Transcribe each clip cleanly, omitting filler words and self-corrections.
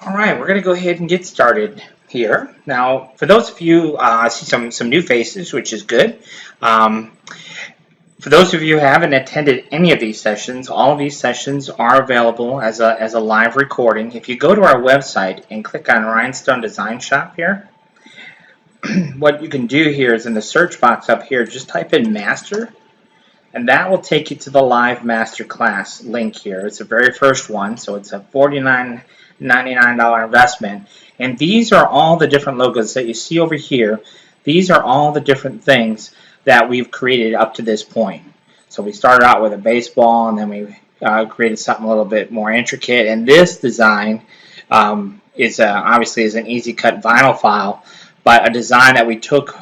All right, we're going to go ahead and get started here. Now, for those of you, I see some new faces, which is good. Um, for those of you who haven't attended any of these sessions, all of these sessions are available as a live recording. If you go to our website and click on Rhinestone Design Shop here, what you can do here is in the search box up here, just type in Master, and that will take you to the live master class link here. It's the very first one, so it's a $49.99 investment. And these are all the different logos that you see over here. These are all the different things that we've created up to this point. So we started out with a baseball, and then we created something a little bit more intricate. And this design is obviously is an easy cut vinyl file, but a design that we took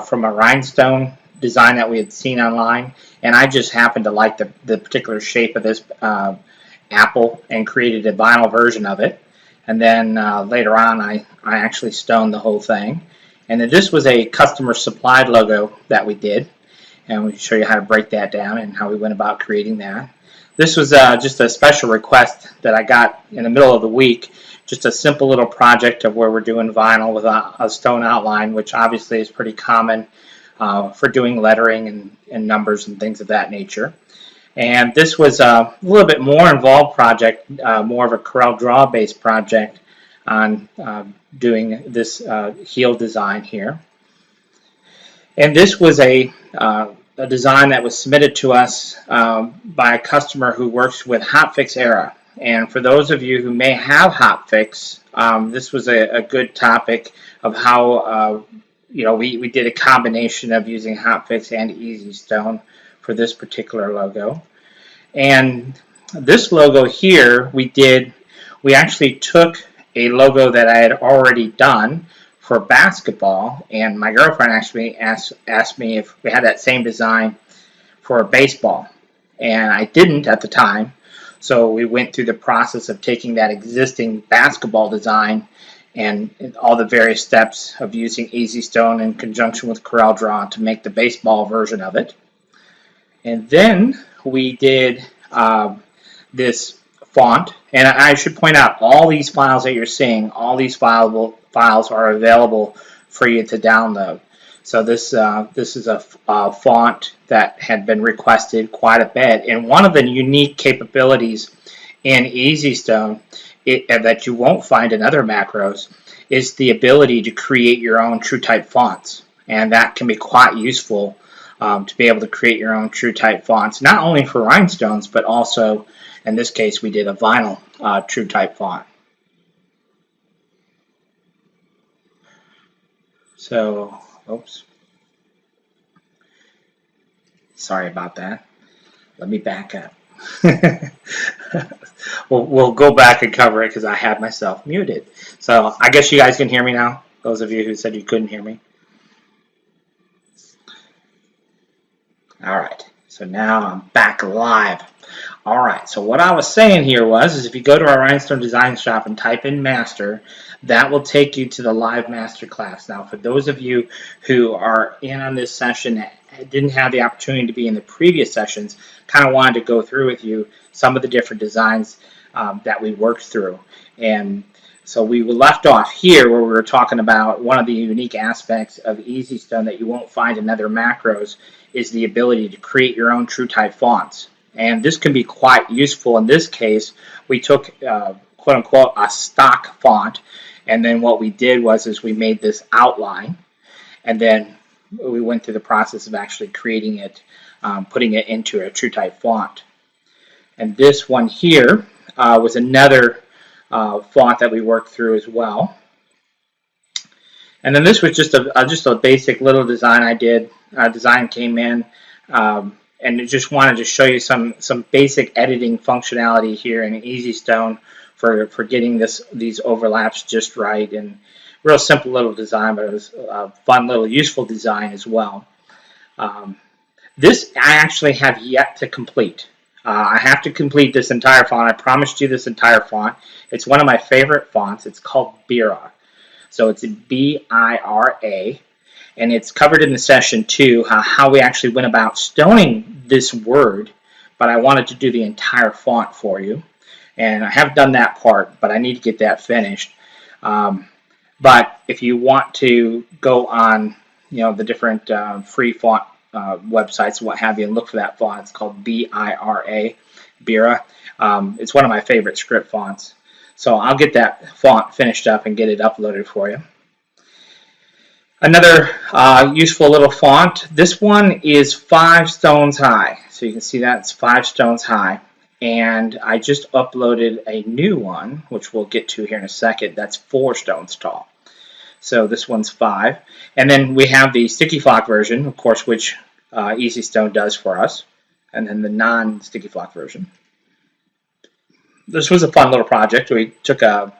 from a rhinestone design that we had seen online, and I just happened to like the particular shape of this apple and created a vinyl version of it. And then later on I actually stoned the whole thing. And then this was a customer supplied logo that we did, and we show you how to break that down and how we went about creating that. This was just a special request that I got in the middle of the week, just a simple little project of where we're doing vinyl with a stone outline, which obviously is pretty common for doing lettering and numbers and things of that nature. And this was a little bit more involved project, more of a CorelDRAW based project on doing this heel design here. And this was a design that was submitted to us by a customer who works with Hotfix Era. And for those of you who may have Hotfix, this was a good topic of how we did a combination of using Hotfix and Easy Stone for this particular logo. And this logo here, we actually took a logo that I had already done for basketball, and my girlfriend actually asked me if we had that same design for baseball, and I didn't at the time. So we went through the process of taking that existing basketball design and all the various steps of using Easy Stone in conjunction with CorelDRAW to make the baseball version of it. And then we did this font, and I should point out all these files that you're seeing, all these files are available for you to download. So this is a font that had been requested quite a bit, and one of the unique capabilities in Easy Stone that you won't find in other macros is the ability to create your own true type fonts, and that can be quite useful to be able to create your own true type fonts, not only for rhinestones but also in this case we did a vinyl true type font. So oops, sorry about that, let me back up. We'll go back and cover it because I had myself muted. So I guess you guys can hear me now, those of you who said you couldn't hear me. Alright, so now I'm back live. Alright, so what I was saying here is if you go to our Rhinestone Design Shop and type in Master, that will take you to the live master class. Now for those of you who are in on this session that didn't have the opportunity to be in the previous sessions, kind of wanted to go through with you some of the different designs that we worked through. And so we left off here where we were talking about one of the unique aspects of Easy Stone that you won't find in other macros is the ability to create your own true type fonts. And this can be quite useful. In this case, we took quote unquote a stock font, and then what we did is we made this outline, and then we went through the process of actually creating it, putting it into a true type font. And this one here was another font that we worked through as well. And then this was just a basic little design I did. Design came in, and it just wanted to show you some basic editing functionality here in Easy Stone for getting these overlaps just right. And real simple little design, but it was a fun little useful design as well. This I actually have yet to complete. I have to complete this entire font. I promised you this entire font. It's one of my favorite fonts. It's called Bira. So it's B-I-R-A, and it's covered in the session 2, how we actually went about stoning this word, but I wanted to do the entire font for you. and I have done that part, but I need to get that finished. But if you want to go on, the different free font websites and what have you, and look for that font, it's called BIRA. Bira. It's one of my favorite script fonts. So I'll get that font finished up and get it uploaded for you. Another useful little font. This one is 5 stones high. So you can see that it's 5 stones high. And I just uploaded a new one, which we'll get to here in a second, that's 4 stones tall. So this one's 5. And then we have the sticky flock version, of course, which Easy Stone does for us. And then the non-sticky flock version. This was a fun little project. We took a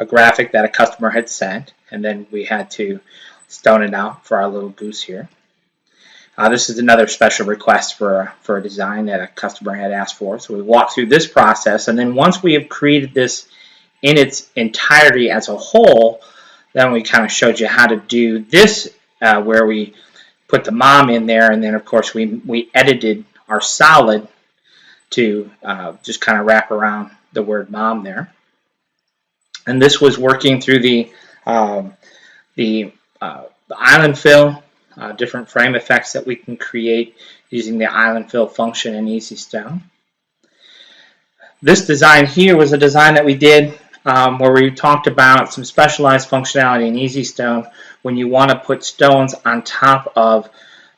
graphic that a customer had sent, and then we had to stone it out for our little goose here. This is another special request for a design that a customer had asked for. So we walked through this process, and then once we have created this in its entirety as a whole, then we kind of showed you how to do this, where we put the mom in there, and then of course we edited our solid to just kind of wrap around the word mom there. And this was working through the island fill, different frame effects that we can create using the island fill function in Easy Stone. This design here was a design that we did where we talked about some specialized functionality in Easy Stone when you want to put stones on top of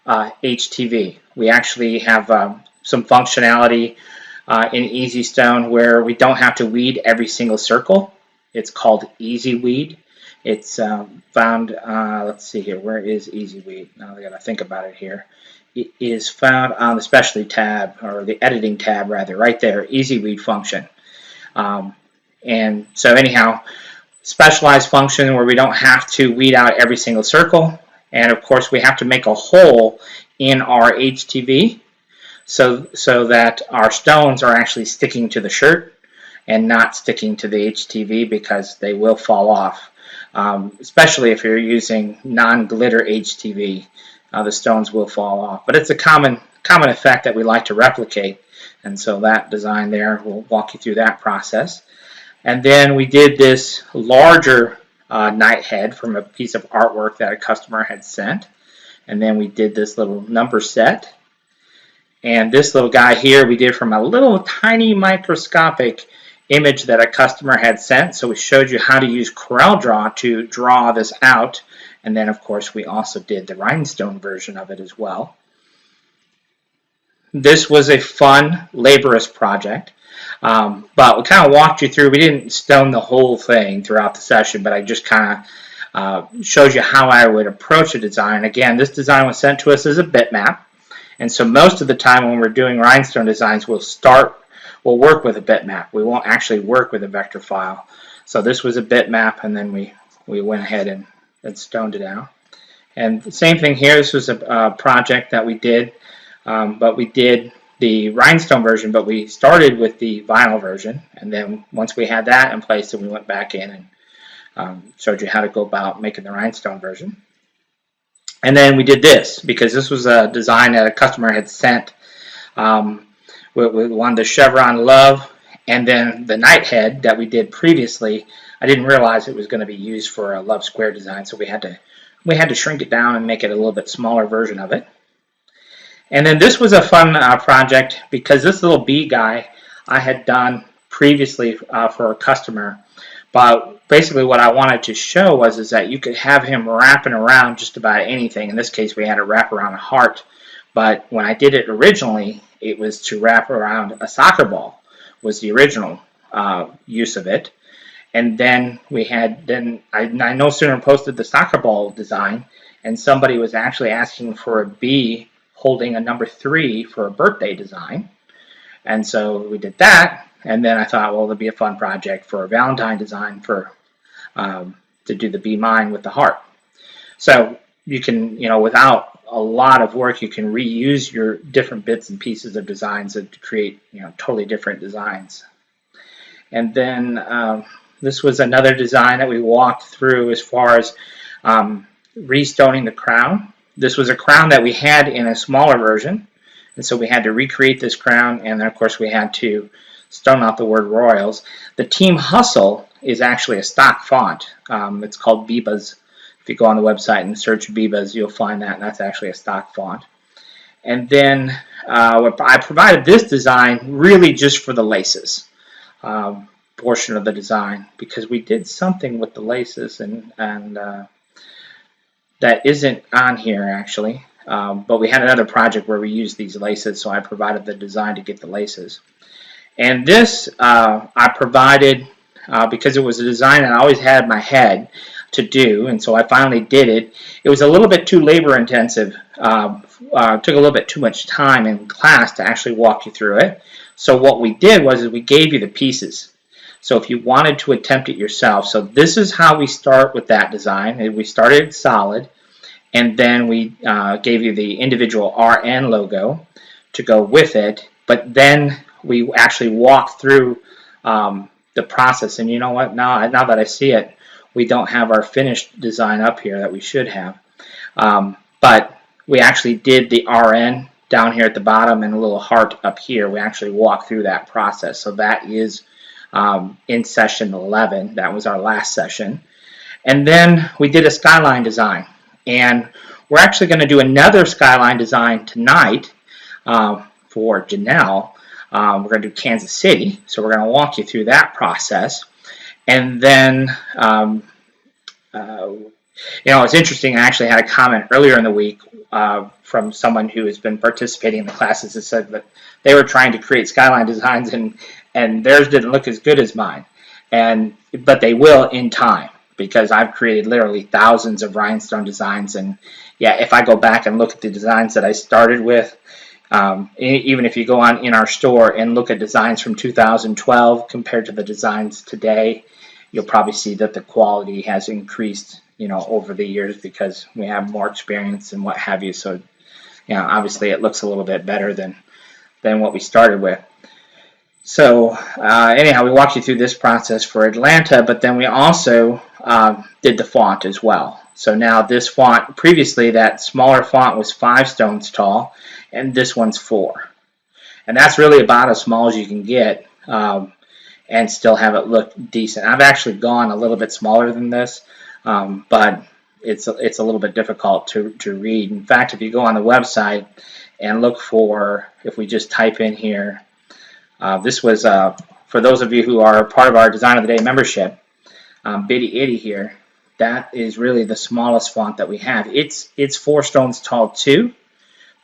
HTV. We actually have some functionality in Easy Stone where we don't have to weed every single circle. It's called Easy Weed. It's found, let's see here, where is Easy Weed? Now I got to think about it here. It is found on the Specialty tab, or the Editing tab rather, right there, Easy Weed function. And so anyhow, specialized function where we don't have to weed out every single circle. And of course we have to make a hole in our HTV so that our stones are actually sticking to the shirt and not sticking to the HTV, because they will fall off. Especially if you're using non-glitter HTV, the stones will fall off. But it's a common effect that we like to replicate, and so that design there, we'll walk you through that process. And then we did this larger knight head from a piece of artwork that a customer had sent. And then we did this little number set. And this little guy here we did from a little tiny microscopic image that a customer had sent. So we showed you how to use CorelDRAW to draw this out. And then of course we also did the rhinestone version of it as well. This was a fun, laborious project. But we kind of walked you through. We didn't stone the whole thing throughout the session, but I just kind of showed you how I would approach a design. Again, this design was sent to us as a bitmap. And so most of the time when we're doing rhinestone designs, we'll work with a bitmap. We won't actually work with a vector file. So this was a bitmap, and then we went ahead and stoned it out. And the same thing here. This was a project that we did, but we did the rhinestone version, but we started with the vinyl version. And then once we had that in place, then we went back in and showed you how to go about making the rhinestone version. And then we did this, because this was a design that a customer had sent with one, the chevron love, and then the knight head that we did previously. I didn't realize it was going to be used for a love square design, so we had to shrink it down and make it a little bit smaller version of it. And then this was a fun project, because this little bee guy I had done previously for a customer. But basically what I wanted to show is that you could have him wrapping around just about anything. In this case, we had to wrap around a heart. But when I did it originally, it was to wrap around a soccer ball, was the original use of it. And then I no sooner posted the soccer ball design, and somebody was actually asking for a bee holding a number 3 for a birthday design. And so we did that. And then I thought, well, it'd be a fun project for a Valentine design to do the Be Mine with the heart. So you can, without a lot of work, you can reuse your different bits and pieces of designs to create, totally different designs. And then this was another design that we walked through as far as restoning the crown. This was a crown that we had in a smaller version. And so we had to recreate this crown, and then of course we had to starting out the word Royals. The Team Hustle is actually a stock font. It's called Bibas. If you go on the website and search Bibas, you'll find that, and that's actually a stock font. And then I provided this design really just for the laces portion of the design, because we did something with the laces and that isn't on here actually. But we had another project where we used these laces, so I provided the design to get the laces. And this I provided because it was a design that I always had in my head to do, and so I finally did it. It was a little bit too labor intensive. Took a little bit too much time in class to actually walk you through it. So what we did was we gave you the pieces. So if you wanted to attempt it yourself, so this is how we start with that design. We started solid, and then we gave you the individual RN logo to go with it, but then we actually walked through the process. And you know what, now that I see it, we don't have our finished design up here that we should have. But we actually did the RN down here at the bottom and a little heart up here. We actually walked through that process. So that is in session 11. That was our last session. And then we did a skyline design. And we're actually going to do another skyline design tonight for Janelle. We're going to do Kansas City. So we're going to walk you through that process. And then, it's interesting. I actually had a comment earlier in the week from someone who has been participating in the classes that said that they were trying to create skyline designs and theirs didn't look as good as mine. But they will in time, because I've created literally thousands of rhinestone designs. And yeah, if I go back and look at the designs that I started with, even if you go on in our store and look at designs from 2012 compared to the designs today, you'll probably see that the quality has increased, over the years, because we have more experience and what have you. So, obviously it looks a little bit better than what we started with. So anyhow, we walked you through this process for Atlanta, but then we also did the font as well. So now this font, previously that smaller font was 5 stones tall, and this one's 4. And that's really about as small as you can get and still have it look decent. I've actually gone a little bit smaller than this, but it's a little bit difficult to read. In fact, if you go on the website and look for, if we just type in here, this was, for those of you who are part of our Design of the Day membership, Bitty Itty here, that is really the smallest font that we have. It's 4 stones tall too,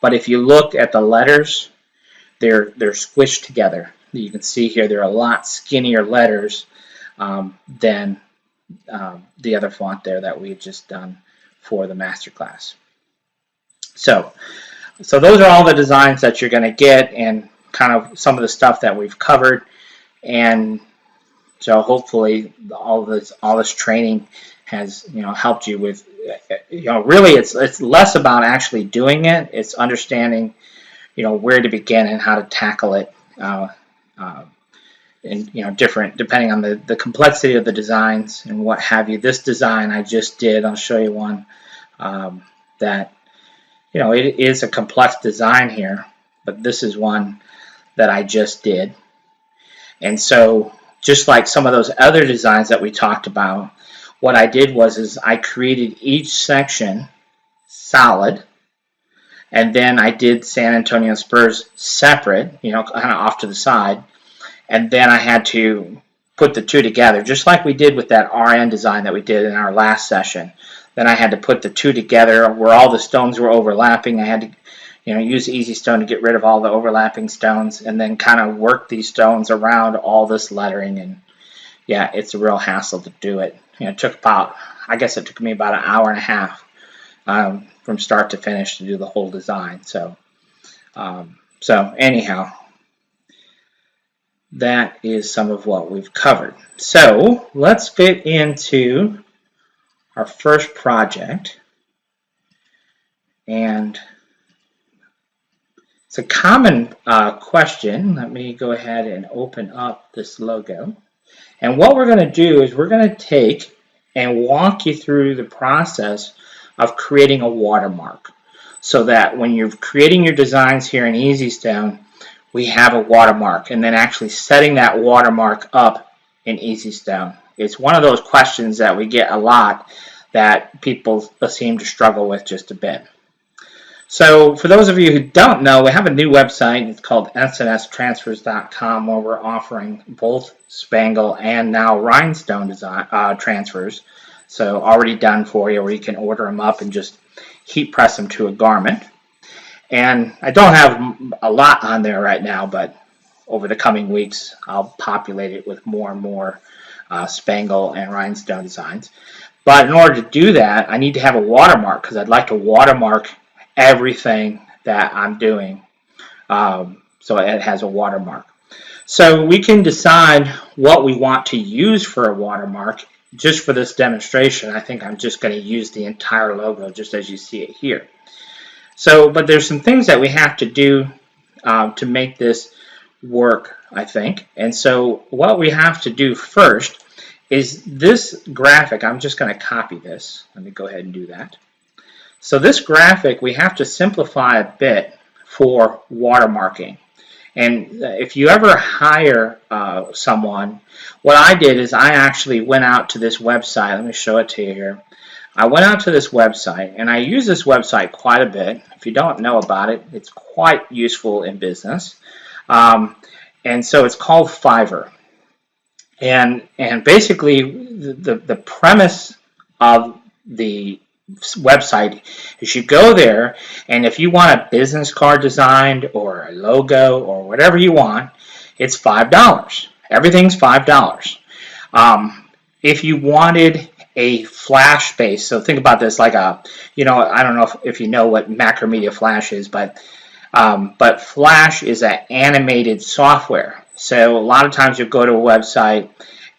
but if you look at the letters, they're squished together. You can see here they're a lot skinnier letters than the other font there that we had just done for the masterclass. So those are all the designs that you're going to get, and kind of some of the stuff that we've covered. And so hopefully all this training has helped you with really it's less about actually doing it. It's understanding where to begin and how to tackle it, and different depending on the complexity of the designs and what have you. This design I just did, I'll show you one that it is a complex design here, but this is one that I just did. And so just like some of those other designs that we talked about, what I did was I created each section solid, and then I did San Antonio Spurs separate, kind of off to the side, and then I had to put the two together, just like we did with that RN design that we did in our last session. Then I had to put the two together where all the stones were overlapping. I had to use Easy Stone to get rid of all the overlapping stones, and then kind of work these stones around all this lettering. And yeah, it's a real hassle to do it. It took I guess it took me about an hour and a half from start to finish to do the whole design. So anyhow, that is some of what we've covered. So let's get into our first project. And it's a common question. Let me go ahead and open up this logo. And what we're going to do is we're going to take and walk you through the process of creating a watermark, so that when you're creating your designs here in Easy Stone, we have a watermark, and then actually setting that watermark up in EasyStone. It's one of those questions that we get a lot that people seem to struggle with just a bit. So for those of you who don't know, we have a new website. It's called snstransfers.com, where we're offering both spangle and now rhinestone design transfers. So already done for you, where you can order them up and just heat press them to a garment. And I don't have a lot on there right now, but over the coming weeks, I'll populate it with more and more spangle and rhinestone designs. But in order to do that, I need to have a watermark, because I'd like to watermark everything that I'm doing, so it has a watermark. So we can decide what we want to use for a watermark. Just for this demonstration, I think I'm just going to use the entire logo, just as you see it here. So, but there's some things that we have to do to make this work, I think. And so what we have to do first is this graphic. I'm just going to copy this. Let me go ahead and do that. So this graphic, we have to simplify a bit for watermarking. And if you ever hire someone, what I did is I actually went out to this website. Let me show it to you here. I went out to this website, and I use this website quite a bit. If you don't know about it, it's quite useful in business. And so it's called Fiverr. And basically, the premise of the website is you go there, and if you want a business card designed or a logo or whatever you want, it's $5. Everything's $5. If you wanted a flash base, so think about this like a, I don't know if you know what Macromedia Flash is, but Flash is an animated software. So a lot of times you'll go to a website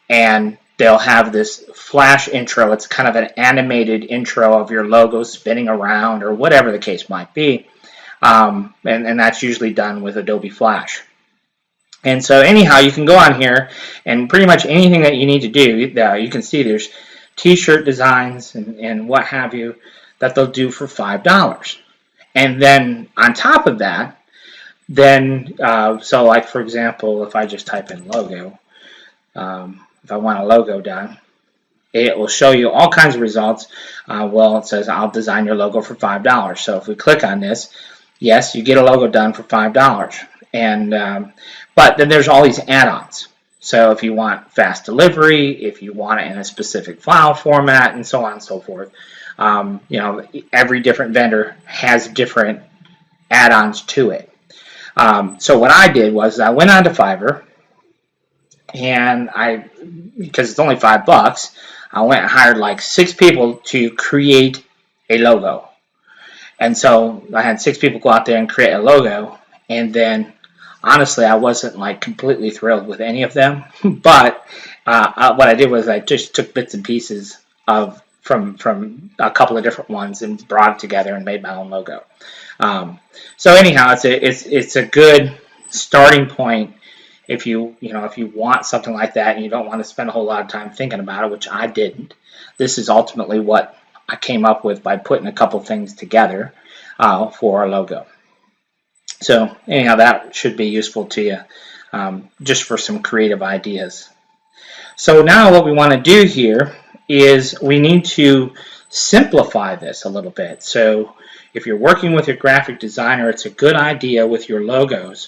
and they'll have this flash intro. It's kind of an animated intro of your logo spinning around or whatever the case might be. And that's usually done with Adobe Flash. And so anyhow, you can go on here and pretty much anything that you need to do, you can see there's t-shirt designs and what have you that they'll do for $5. And then on top of that, then, so like for example, if I just type in logo, if I want a logo done, it will show you all kinds of results. Well, it says I'll design your logo for $5. So if we click on this, yes, you get a logo done for $5. And but then there's all these add-ons. So if you want fast delivery, if you want it in a specific file format, and so on and so forth, every different vendor has different add-ons to it. So what I did was I went on to Fiverr, and because it's only $5, I went and hired like 6 people to create a logo. And so I had 6 people go out there and create a logo, and then honestly, I wasn't like completely thrilled with any of them, but what I did was I just took bits and pieces from a couple of different ones and brought it together and made my own logo. So anyhow, it's a good starting point if you want something like that and you don't want to spend a whole lot of time thinking about it, which I didn't. This is ultimately what I came up with by putting a couple things together for our logo. So anyhow, that should be useful to you just for some creative ideas. So now what we want to do here is we need to simplify this a little bit. So if you're working with your graphic designer, it's a good idea with your logos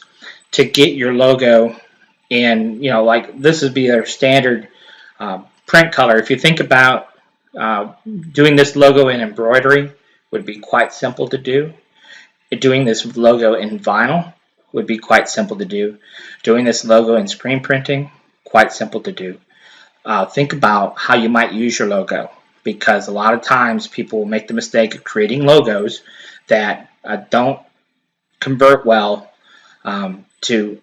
to get your logo in, like this would be their standard print color. If you think about doing this logo in embroidery, would be quite simple to do. Doing this logo in vinyl would be quite simple to do. Doing this logo in screen printing, quite simple to do. Think about how you might use your logo, because a lot of times people will make the mistake of creating logos that don't convert well to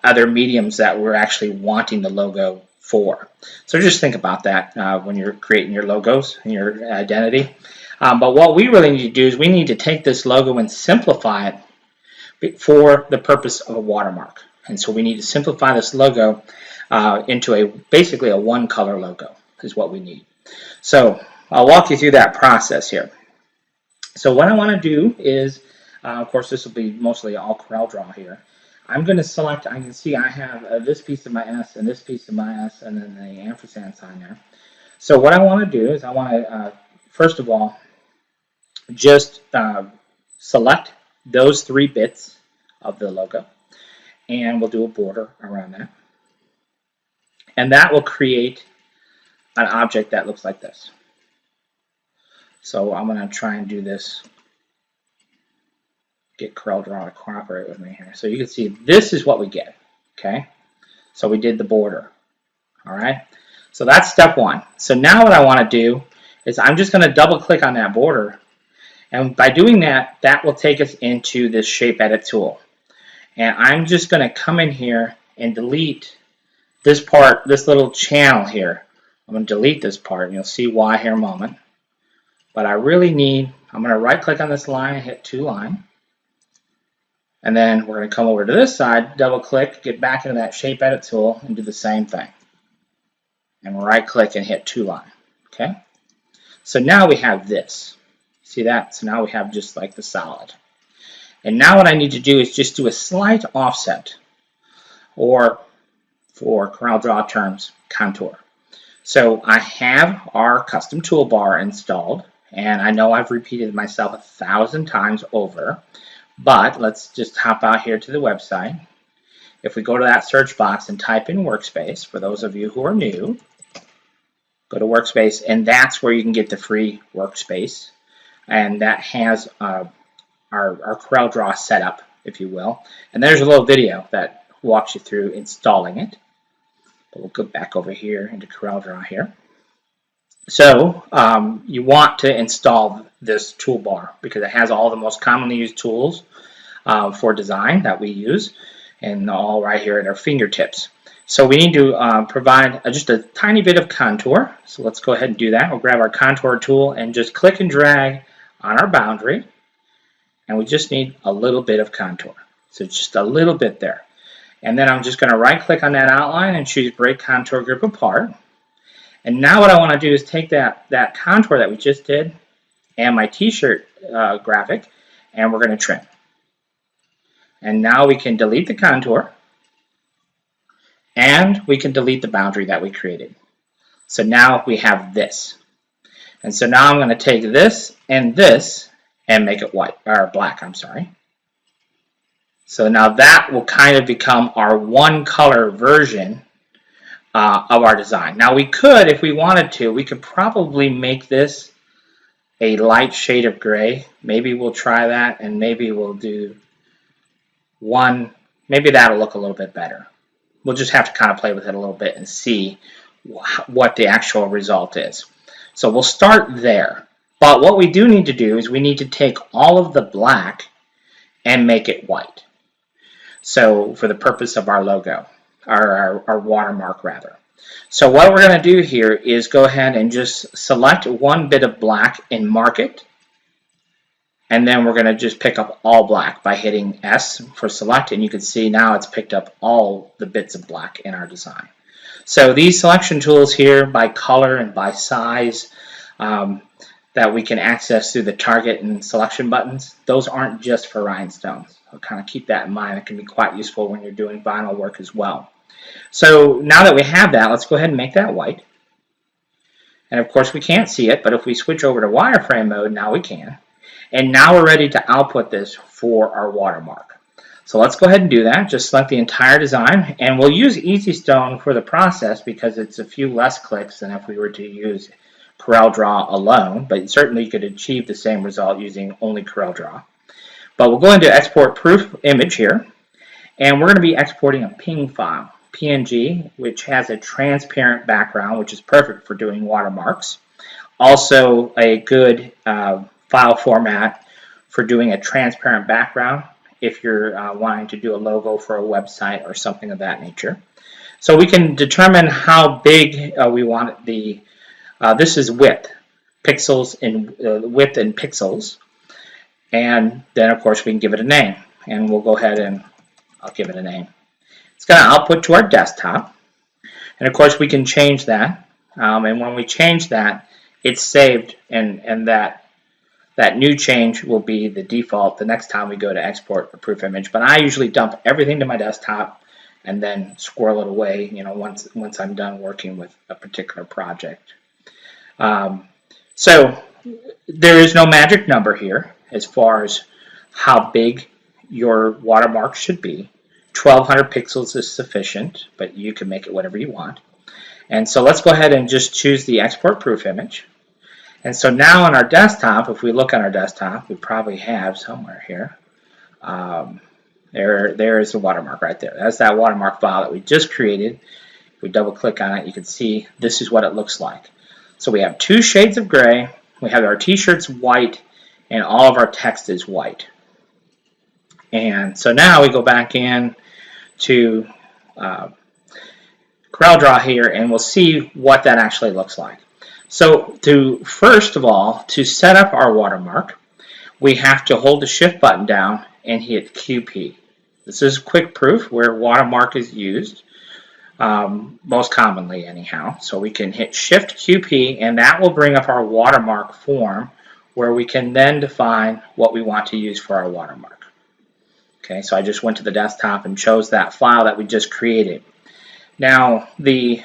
other mediums that we're actually wanting the logo for. So just think about that when you're creating your logos and your identity. But what we really need to do is we need to take this logo and simplify it for the purpose of a watermark. And so we need to simplify this logo into basically a one-color logo is what we need. So I'll walk you through that process here. So what I want to do is, of course, this will be mostly all Corel Draw here. I'm going to select, I can see I have this piece of my S and this piece of my S and then the ampersand sign there. So what I want to do is I want to, first of all, just select those 3 bits of the logo, and we'll do a border around that. And that will create an object that looks like this. So I'm going to try and do this, get CorelDRAW to cooperate with me here. So you can see this is what we get, okay? So we did the border, all right? So that's step 1. So now what I want to do is I'm just going to double click on that border, and by doing that, that will take us into this shape edit tool. And I'm just going to come in here and delete this part, this little channel here. I'm going to delete this part, and you'll see why here in a moment. But I really need, I'm going to right click on this line and hit 2 line. And then we're going to come over to this side, double click, get back into that shape edit tool and do the same thing. And right click and hit 2 line. Okay? So now we have this. See that? So now we have just like the solid. And now what I need to do is just do a slight offset, or for CorelDRAW terms, contour. So I have our custom toolbar installed, and I know I've repeated myself 1,000 times over, but let's just hop out here to the website. If we go to that search box and type in Workspace, for those of you who are new, go to Workspace, and that's where you can get the free Workspace, and that has our CorelDRAW setup, if you will. And there's a little video that walks you through installing it. But we'll go back over here into CorelDRAW here. So you want to install this toolbar because it has all the most commonly used tools for design that we use, and all right here at our fingertips. So we need to provide just a tiny bit of contour. So let's go ahead and do that. We'll grab our contour tool and just click and drag on our boundary, and we just need a little bit of contour. So just a little bit there. And then I'm just going to right click on that outline and choose break contour group apart. And now what I want to do is take that contour that we just did and my t-shirt graphic, and we're going to trim. And now we can delete the contour, and we can delete the boundary that we created. So now we have this. And so now I'm going to take this and make it white, or black, I'm sorry. So now that will kind of become our one color version of our design. Now we could, if we wanted to, we could probably make this a light shade of gray. Maybe we'll try that, and maybe we'll do one, maybe that'll look a little bit better. We'll just have to kind of play with it a little bit and see what the actual result is. So we'll start there. But what we do need to do is we need to take all of the black and make it white. So for the purpose of our logo, our watermark rather. So what we're going to do here is go ahead and just select one bit of black and mark it. And then we're going to just pick up all black by hitting S for select, and you can see now it's picked up all the bits of black in our design. So these selection tools here by color and by size that we can access through the target and selection buttons, those aren't just for rhinestones. So kind of keep that in mind. It can be quite useful when you're doing vinyl work as well. So now that we have that, let's go ahead and make that white. And of course we can't see it, but if we switch over to wireframe mode, now we can. And now we're ready to output this for our watermark. So let's go ahead and do that. Just select the entire design, and we'll use Easy Stone for the process because it's a few less clicks than if we were to use CorelDRAW alone, but certainly you could achieve the same result using only CorelDRAW. But we'll go into export proof image here, and we're going to be exporting a PNG file, PNG, which has a transparent background, which is perfect for doing watermarks. Also a good file format for doing a transparent background if you're wanting to do a logo for a website or something of that nature. So we can determine how big we want the, this is width, pixels in width in pixels, and then of course we can give it a name, and we'll go ahead and I'll give it a name. It's going to output to our desktop, and of course we can change that, and when we change that, it's saved, and that that new change will be the default the next time we go to export a proof image. But I usually dump everything to my desktop and then squirrel it away, you know, once I'm done working with a particular project. So there is no magic number here as far as how big your watermark should be. 1200 pixels is sufficient, but you can make it whatever you want. And so let's go ahead and just choose the export proof image. And so now on our desktop, if we look on our desktop, we probably have somewhere here, there is the watermark right there. That's that watermark file that we just created. If we double click on it, you can see this is what it looks like. So we have 2 shades of gray, we have our t-shirts white, and all of our text is white. And so now we go back in to CorelDRAW here, and we'll see what that actually looks like. So first of all, to set up our watermark, we have to hold the Shift button down and hit QP. This is quick proof where watermark is used, most commonly anyhow. So we can hit Shift QP, and that will bring up our watermark form where we can then define what we want to use for our watermark. Okay, so I just went to the desktop and chose that file that we just created. Now, we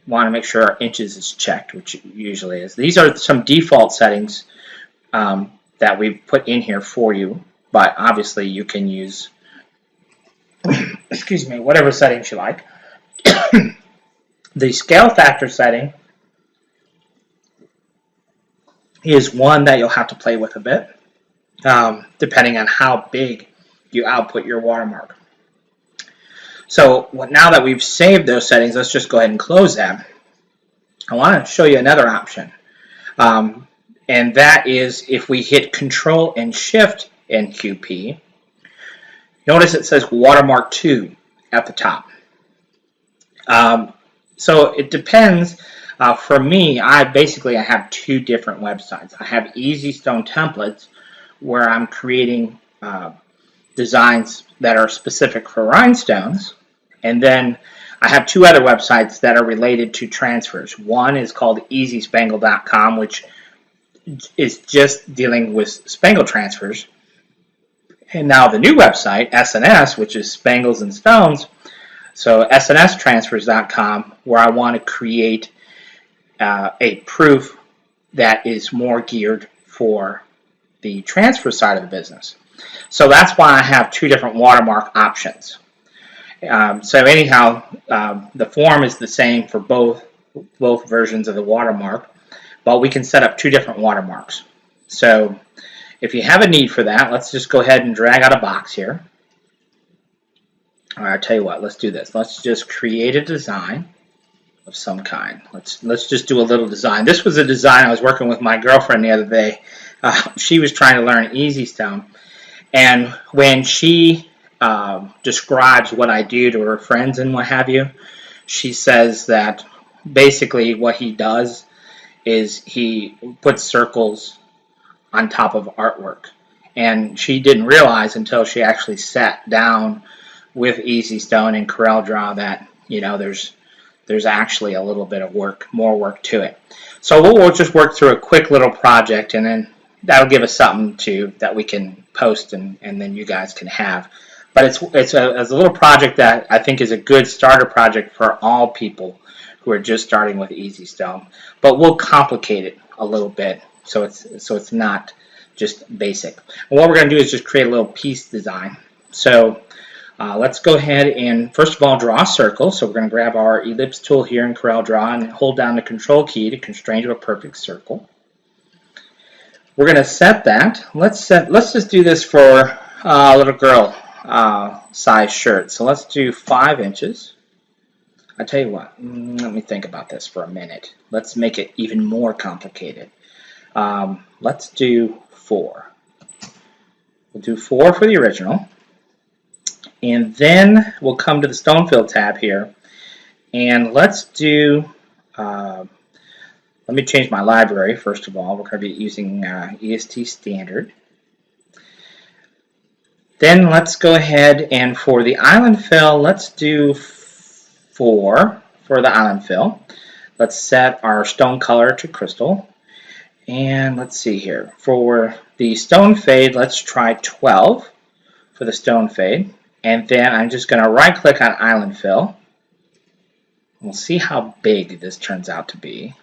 want to make sure our inches is checked, which it usually is. These are some default settings that we've put in here for you, but obviously you can use, excuse me, whatever settings you like. The scale factor setting is one that you'll have to play with a bit, depending on how big you output your watermark. So now that we've saved those settings, let's just go ahead and close them. I want to show you another option, and that is if we hit Control and Shift and QP, notice it says Watermark 2 at the top. So it depends. For me, I have 2 different websites. I have EasyStone templates where I'm creating designs that are specific for rhinestones, and then I have 2 other websites that are related to transfers. One is called easyspangle.com, which is just dealing with spangle transfers, and now the new website, SNS, which is spangles and stones, so snstransfers.com, where I want to create a proof that is more geared for the transfer side of the business. So that's why I have 2 different watermark options. So anyhow, the form is the same for both versions of the watermark, but we can set up 2 different watermarks. So if you have a need for that, let's just go ahead and drag out a box here. All right, I'll tell you what, let's do this. Let's just create a design of some kind. Let's just do a little design. This was a design I was working with my girlfriend the other day. She was trying to learn EasyStone, and when she describes what I do to her friends and what have you, she says that basically what he does is he puts circles on top of artwork, and she didn't realize until she actually sat down with EasyStone and CorelDRAW that, you know, there's actually a little bit of more work to it. So we'll just work through a quick little project, and then that'll give us something that we can post and then you guys can have. But it's a little project that I think is a good starter project for all people who are just starting with EasyStone. But we'll complicate it a little bit so it's not just basic. And what we're going to do is just create a little piece design. So let's go ahead and first of all draw a circle. So we're going to grab our ellipse tool here in CorelDRAW and hold down the Control key to constrain to a perfect circle. We're going to set that. Let's just do this for a little girl size shirt. So let's do 5 inches. I tell you what, let me think about this for a minute. Let's make it even more complicated. Let's do 4. We'll do 4 for the original. And then we'll come to the stone fill tab here. And let's do, let me change my library first of all. We're going to be using EST standard. Then let's go ahead and for the island fill, let's do 4 for the island fill. Let's set our stone color to crystal. And let's see here. For the stone fade, let's try 12 for the stone fade. And then I'm just going to right click on island fill. We'll see how big this turns out to be.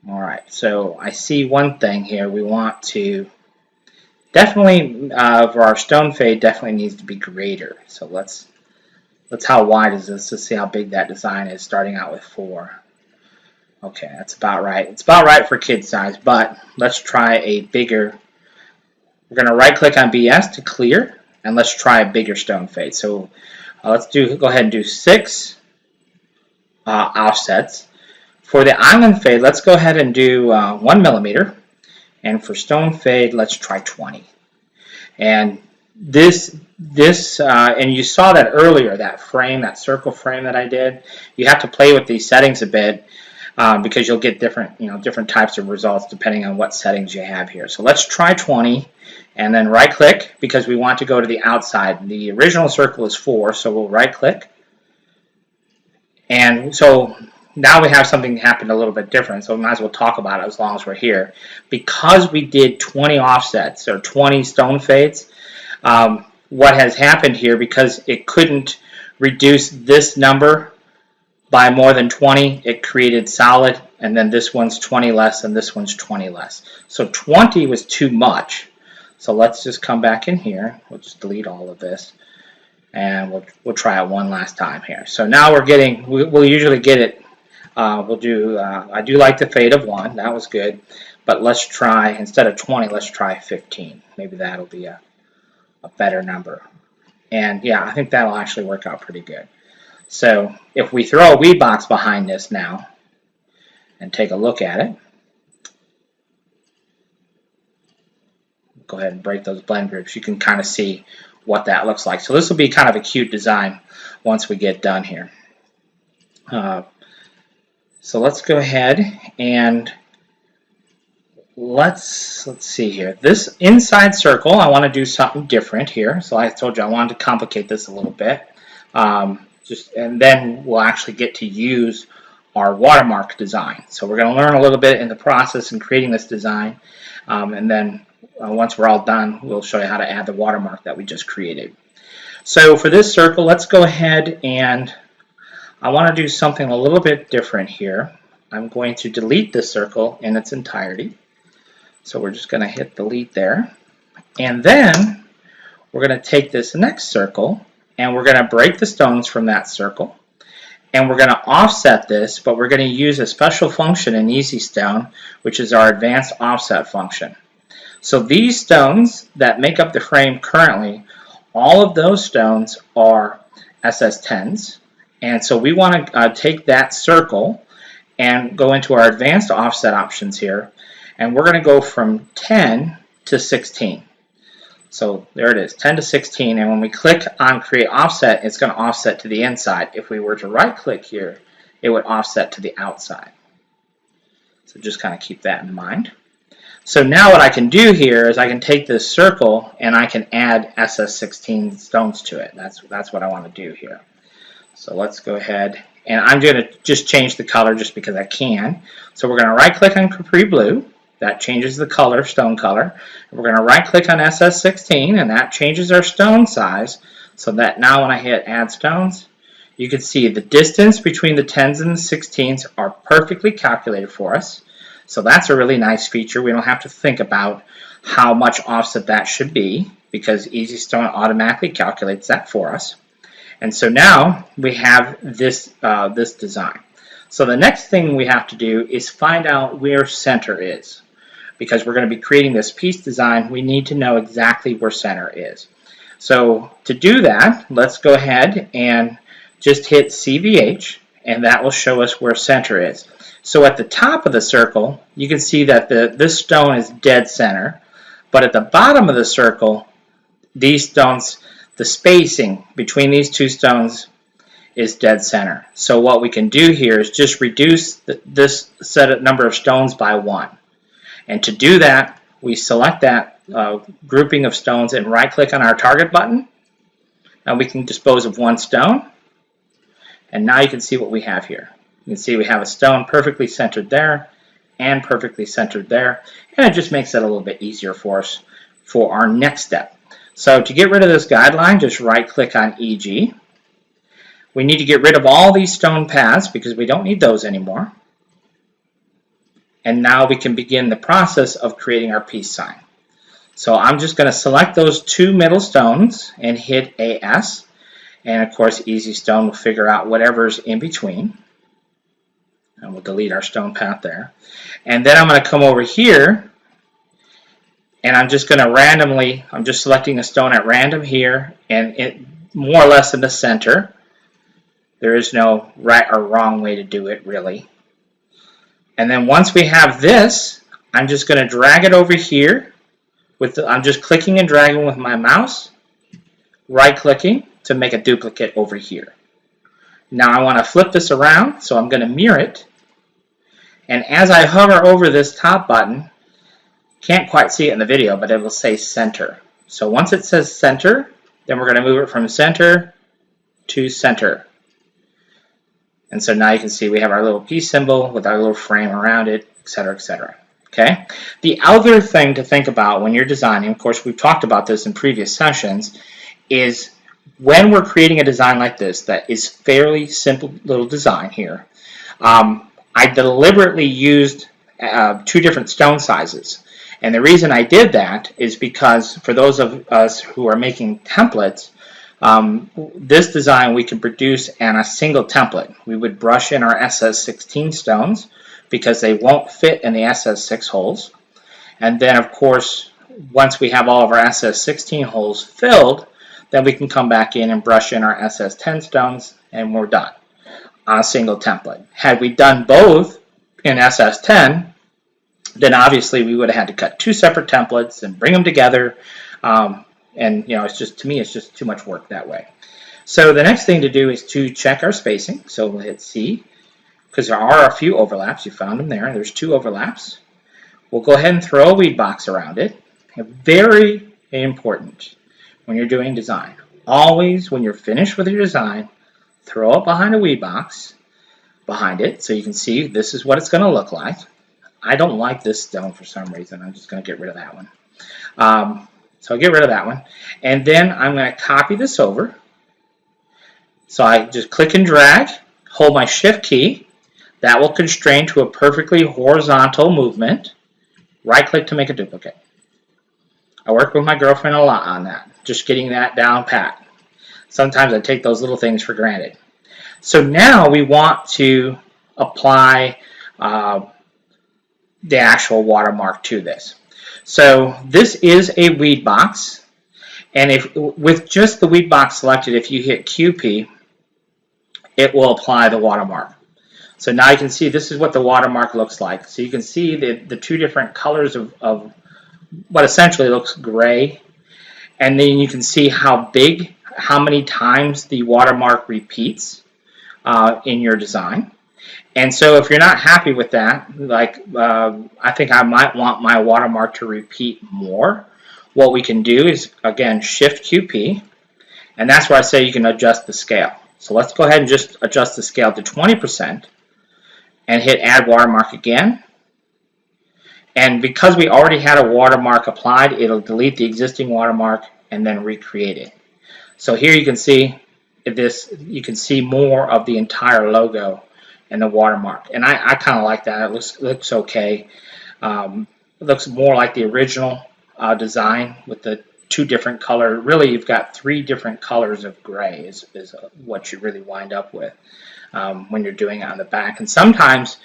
Alright, so I see one thing here. We want to definitely, for our stone fade, definitely needs to be greater. So let's how wide is this? Let's see how big that design is, starting out with 4. Okay, that's about right. It's about right for kid size, but let's try a bigger. We're going to right click on BS to clear, and let's try a bigger stone fade. So let's go ahead and do 6 offsets. For the island fade, let's go ahead and do 1 millimeter, and for stone fade, let's try 20. And and you saw that earlier, that frame, that circle frame that I did. You have to play with these settings a bit because you'll get different types of results depending on what settings you have here. So let's try 20, and then right click because we want to go to the outside. The original circle is 4, so we'll right click. And so now we have something happen a little bit different, so we might as well talk about it as long as we're here. Because we did 20 offsets or 20 stone fades, what has happened here, because it couldn't reduce this number by more than 20, it created solid, and then this one's 20 less and this one's 20 less. So 20 was too much. So let's just come back in here. We'll just delete all of this, and we'll try it one last time here. So now we're getting, we'll usually get it. We'll do, I do like the fade of 1. That was good. But let's try, instead of 20, let's try 15. Maybe that'll be a better number. And yeah, I think that'll actually work out pretty good. So if we throw a weed box behind this now and take a look at it, go ahead and break those blend groups. You can kind of see what that looks like. So this will be kind of a cute design once we get done here. So let's go ahead and let's see here. This inside circle, I want to do something different here. So I told you I wanted to complicate this a little bit. And then we'll actually get to use our watermark design. So we're going to learn a little bit in the process in creating this design. And then once we're all done, we'll show you how to add the watermark that we just created. So for this circle, let's go ahead and I want to do something a little bit different here. I'm going to delete this circle in its entirety. So we're just going to hit delete there. And then we're going to take this next circle and we're going to break the stones from that circle. And we're going to offset this, but we're going to use a special function in EasyStone, which is our advanced offset function. So these stones that make up the frame currently, all of those stones are SS10s. And so we want to take that circle and go into our advanced offset options here. And we're going to go from 10 to 16. So there it is, 10 to 16. And when we click on create offset, it's going to offset to the inside. If we were to right click here, it would offset to the outside. So just kind of keep that in mind. So now what I can do here is I can take this circle and I can add SS16 stones to it. That's what I want to do here. So let's go ahead, and I'm going to just change the color just because I can. So we're going to right click on Capri Blue. That changes the color, stone color. We're going to right click on SS16, and that changes our stone size, so that now when I hit add stones, you can see the distance between the 10s and the 16s are perfectly calculated for us. So that's a really nice feature. We don't have to think about how much offset that should be because EasyStone automatically calculates that for us. And so now we have this, this design. So the next thing we have to do is find out where center is. Because we're going to be creating this piece design, we need to know exactly where center is. So to do that, let's go ahead and just hit CVH, and that will show us where center is. So at the top of the circle, you can see that this stone is dead center, but at the bottom of the circle, these stones, the spacing between these two stones is dead center. So what we can do here is just reduce this number of stones by 1. And to do that, we select that grouping of stones and right click on our target button, and we can dispose of 1 stone. And now you can see what we have here. You can see we have a stone perfectly centered there, and perfectly centered there. And it just makes it a little bit easier for us for our next step. So to get rid of this guideline, just right click on EG. We need to get rid of all these stone paths because we don't need those anymore. And now we can begin the process of creating our peace sign. So I'm just going to select those two middle stones and hit AS. And of course, Easy Stone will figure out whatever's in between. And we'll delete our stone path there. And then I'm going to come over here and I'm just going to randomly, I'm just selecting a stone at random here and it more or less in the center. There is no right or wrong way to do it really. And then once we have this, I'm just going to drag it over here. I'm just clicking and dragging with my mouse, right clicking to make a duplicate over here. Now I want to flip this around, so I'm going to mirror it. And as I hover over this top button, can't quite see it in the video, but it will say center. So once it says center, then we're going to move it from center to center. And so now you can see we have our little peace symbol with our little frame around it, etc., etc. Okay? The other thing to think about when you're designing, of course we've talked about this in previous sessions, is when we're creating a design like this that is fairly simple little design here, I deliberately used two different stone sizes. And the reason I did that is because for those of us who are making templates, this design we can produce in a single template. We would brush in our SS16 stones because they won't fit in the SS6 holes. And then of course, once we have all of our SS16 holes filled, then we can come back in and brush in our SS10 stones and we're done on a single template. Had we done both in SS10, then obviously we would have had to cut two separate templates and bring them together. And you know, it's just, to me, it's just too much work that way. So the next thing to do is to check our spacing. So we'll hit C, because there are a few overlaps. You found them there. There's two overlaps. We'll go ahead and throw a weed box around it. Very important when you're doing design. Always, when you're finished with your design, throw it behind a weed box behind it so you can see this is what it's going to look like. I don't like this stone for some reason. I'm just going to get rid of that one. So I'll get rid of that one. And then I'm going to copy this over. So I just click and drag, hold my shift key. That will constrain to a perfectly horizontal movement. Right click to make a duplicate. I work with my girlfriend a lot on that, just getting that down pat. Sometimes I take those little things for granted. So now we want to apply the actual watermark to this. So this is a weed box, and if with just the weed box selected, if you hit QP, it will apply the watermark. So now you can see this is what the watermark looks like. So you can see the two different colors of what essentially looks gray, and then you can see how big, how many times the watermark repeats in your design. And so if you're not happy with that, like I think I might want my watermark to repeat more, what we can do is, again, Shift QP, and that's where I say you can adjust the scale. So let's go ahead and just adjust the scale to 20% and hit Add Watermark again. And because we already had a watermark applied, it'll delete the existing watermark and then recreate it. So here you can see this, you can see more of the entire logo and the watermark, and I kind of like that. It looks okay. It looks more like the original design with the two different colors. Really, you've got three different colors of gray is what you really wind up with when you're doing it on the back. And sometimes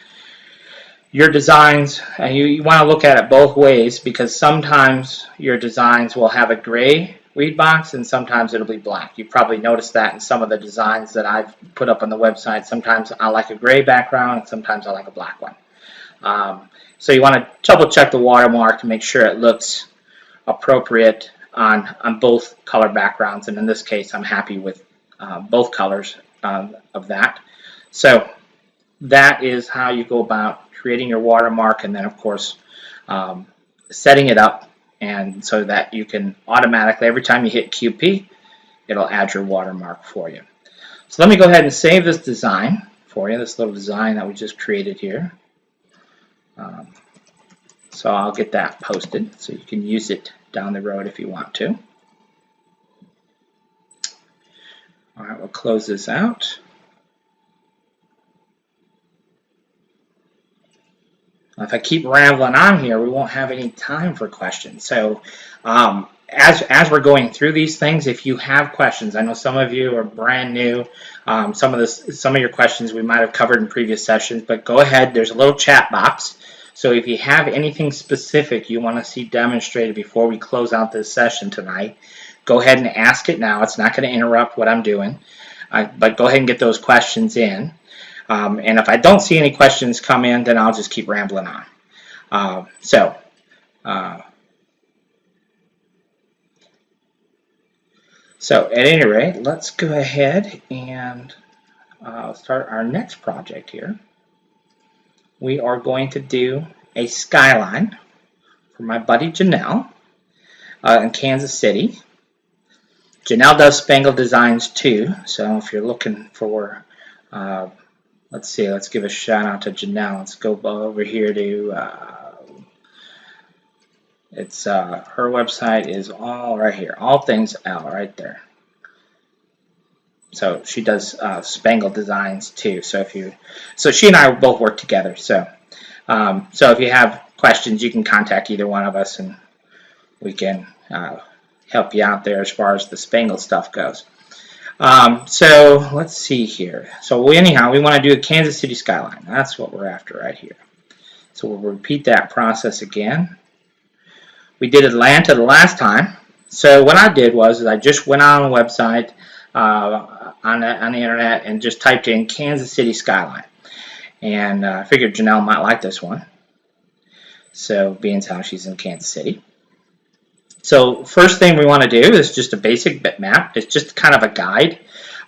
your designs, you want to look at it both ways, because sometimes your designs will have a gray weed box and sometimes it'll be black. You probably noticed that in some of the designs that I've put up on the website. Sometimes I like a gray background and sometimes I like a black one. So you want to double check the watermark to make sure it looks appropriate on both color backgrounds, and in this case I'm happy with both colors of that. So that is how you go about creating your watermark, and then of course setting it up and so that you can automatically, every time you hit QP, it'll add your watermark for you. So let me go ahead and save this design for you, this little design that we just created here. So I'll get that posted so you can use it down the road if you want to. All right, we'll close this out. If I keep rambling on here, we won't have any time for questions. So as we're going through these things, if you have questions, I know some of you are brand new. Some of your questions we might have covered in previous sessions, but go ahead. There's a little chat box. So if you have anything specific you want to see demonstrated before we close out this session tonight, go ahead and ask it now. It's not going to interrupt what I'm doing, but go ahead and get those questions in. And if I don't see any questions come in, then I'll just keep rambling on. So at any rate, let's go ahead and start our next project here. We are going to do a skyline for my buddy Janelle in Kansas City. Janelle does Spangle Designs too, so if you're looking for, let's see, let's give a shout out to Janelle. Let's go over here to, her website is all right here, All Things L right there. So she does Spangle Designs too. So she and I both work together. So if you have questions, you can contact either one of us, and we can help you out there as far as the Spangle stuff goes. So let's see here. So anyhow, we want to do a Kansas City skyline. That's what we're after right here. So we'll repeat that process again. We did Atlanta the last time. So what I did was I just went on a website on the internet and just typed in Kansas City skyline. And I figured Janelle might like this one. So being how she's in Kansas City. So first thing we want to do is just a basic bitmap. It's just kind of a guide.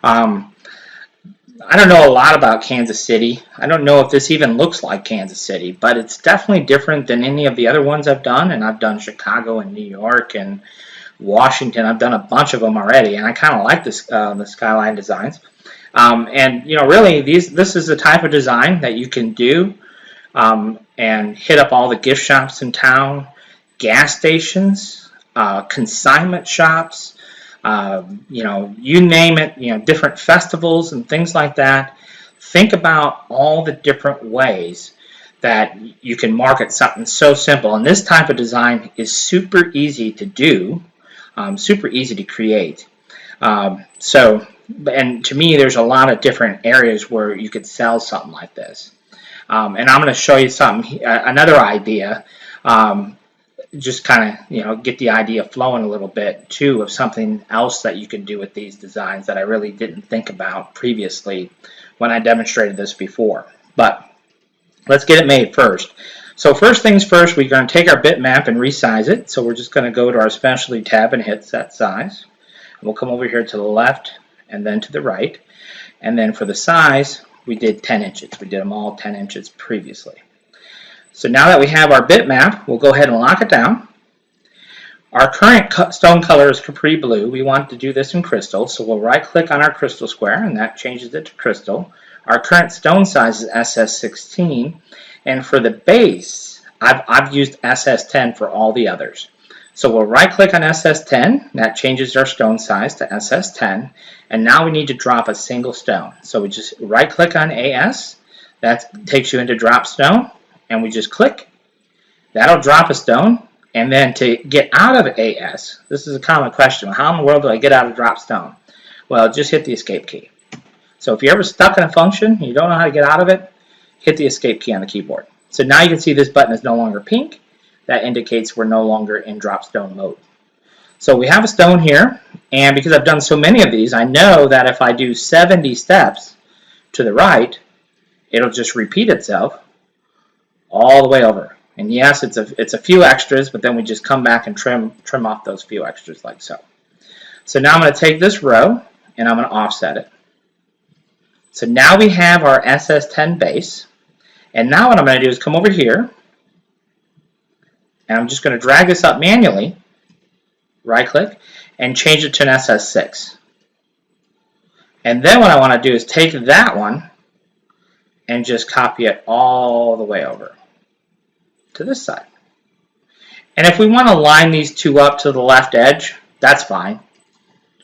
I don't know a lot about Kansas City. I don't know if this even looks like Kansas City, but it's definitely different than any of the other ones I've done. And I've done Chicago and New York and Washington. I've done a bunch of them already, and I kind of like this, the skyline designs. And really, this is the type of design that you can do and hit up all the gift shops in town, gas stations, consignment shops, you name it, different festivals and things like that. Think about all the different ways that you can market something so simple. And this type of design is super easy to do, super easy to create. And to me, there's a lot of different areas where you could sell something like this. And I'm going to show you something, another idea, just kind of, get the idea flowing a little bit too of something else that you can do with these designs that I really didn't think about previously when I demonstrated this before. But let's get it made first. So first things first, we're going to take our bitmap and resize it. So we're just going to go to our specialty tab and hit set size. And we'll come over here to the left and then to the right. And then for the size, we did 10 inches. We did them all 10 inches previously. So now that we have our bitmap, we'll go ahead and lock it down. Our current stone color is Capri Blue. We want to do this in crystal, so we'll right-click on our crystal square, and that changes it to crystal. Our current stone size is SS16, and for the base, I've used SS10 for all the others. So we'll right-click on SS10, that changes our stone size to SS10, and now we need to drop a single stone. So we just right-click on AS, that takes you into drop stone, and we just click. That'll drop a stone. And then to get out of AS, this is a common question. How in the world do I get out of drop stone? Well, just hit the escape key. So if you're ever stuck in a function and you don't know how to get out of it, hit the escape key on the keyboard. So now you can see this button is no longer pink. That indicates we're no longer in drop stone mode. So we have a stone here, and because I've done so many of these, I know that if I do 70 steps to the right, it'll just repeat itself all the way over. And yes, it's a few extras, but then we just come back and trim off those few extras like so. So now I'm going to take this row and I'm going to offset it. So now we have our SS10 base. And now what I'm going to do is come over here and I'm just going to drag this up manually, right click, and change it to an SS6. And then what I want to do is take that one and just copy it all the way over. to this side. And if we want to line these two up to the left edge, that's fine.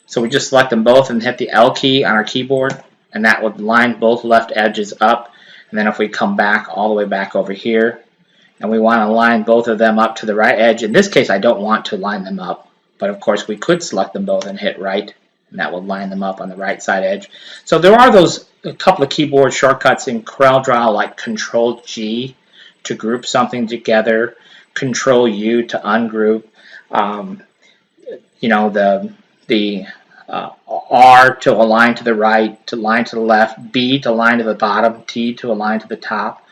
So we just select them both and hit the L key on our keyboard, and that would line both left edges up. And then if we come back all the way back over here, and we want to line both of them up to the right edge, in this case I don't want to line them up, but of course we could select them both and hit right, and that will line them up on the right side edge. So there are a couple of keyboard shortcuts in CorelDRAW, like Control G to group something together, Control U to ungroup, you know, the R to align to the right, to align to the left, B to align to the bottom, T to align to the top.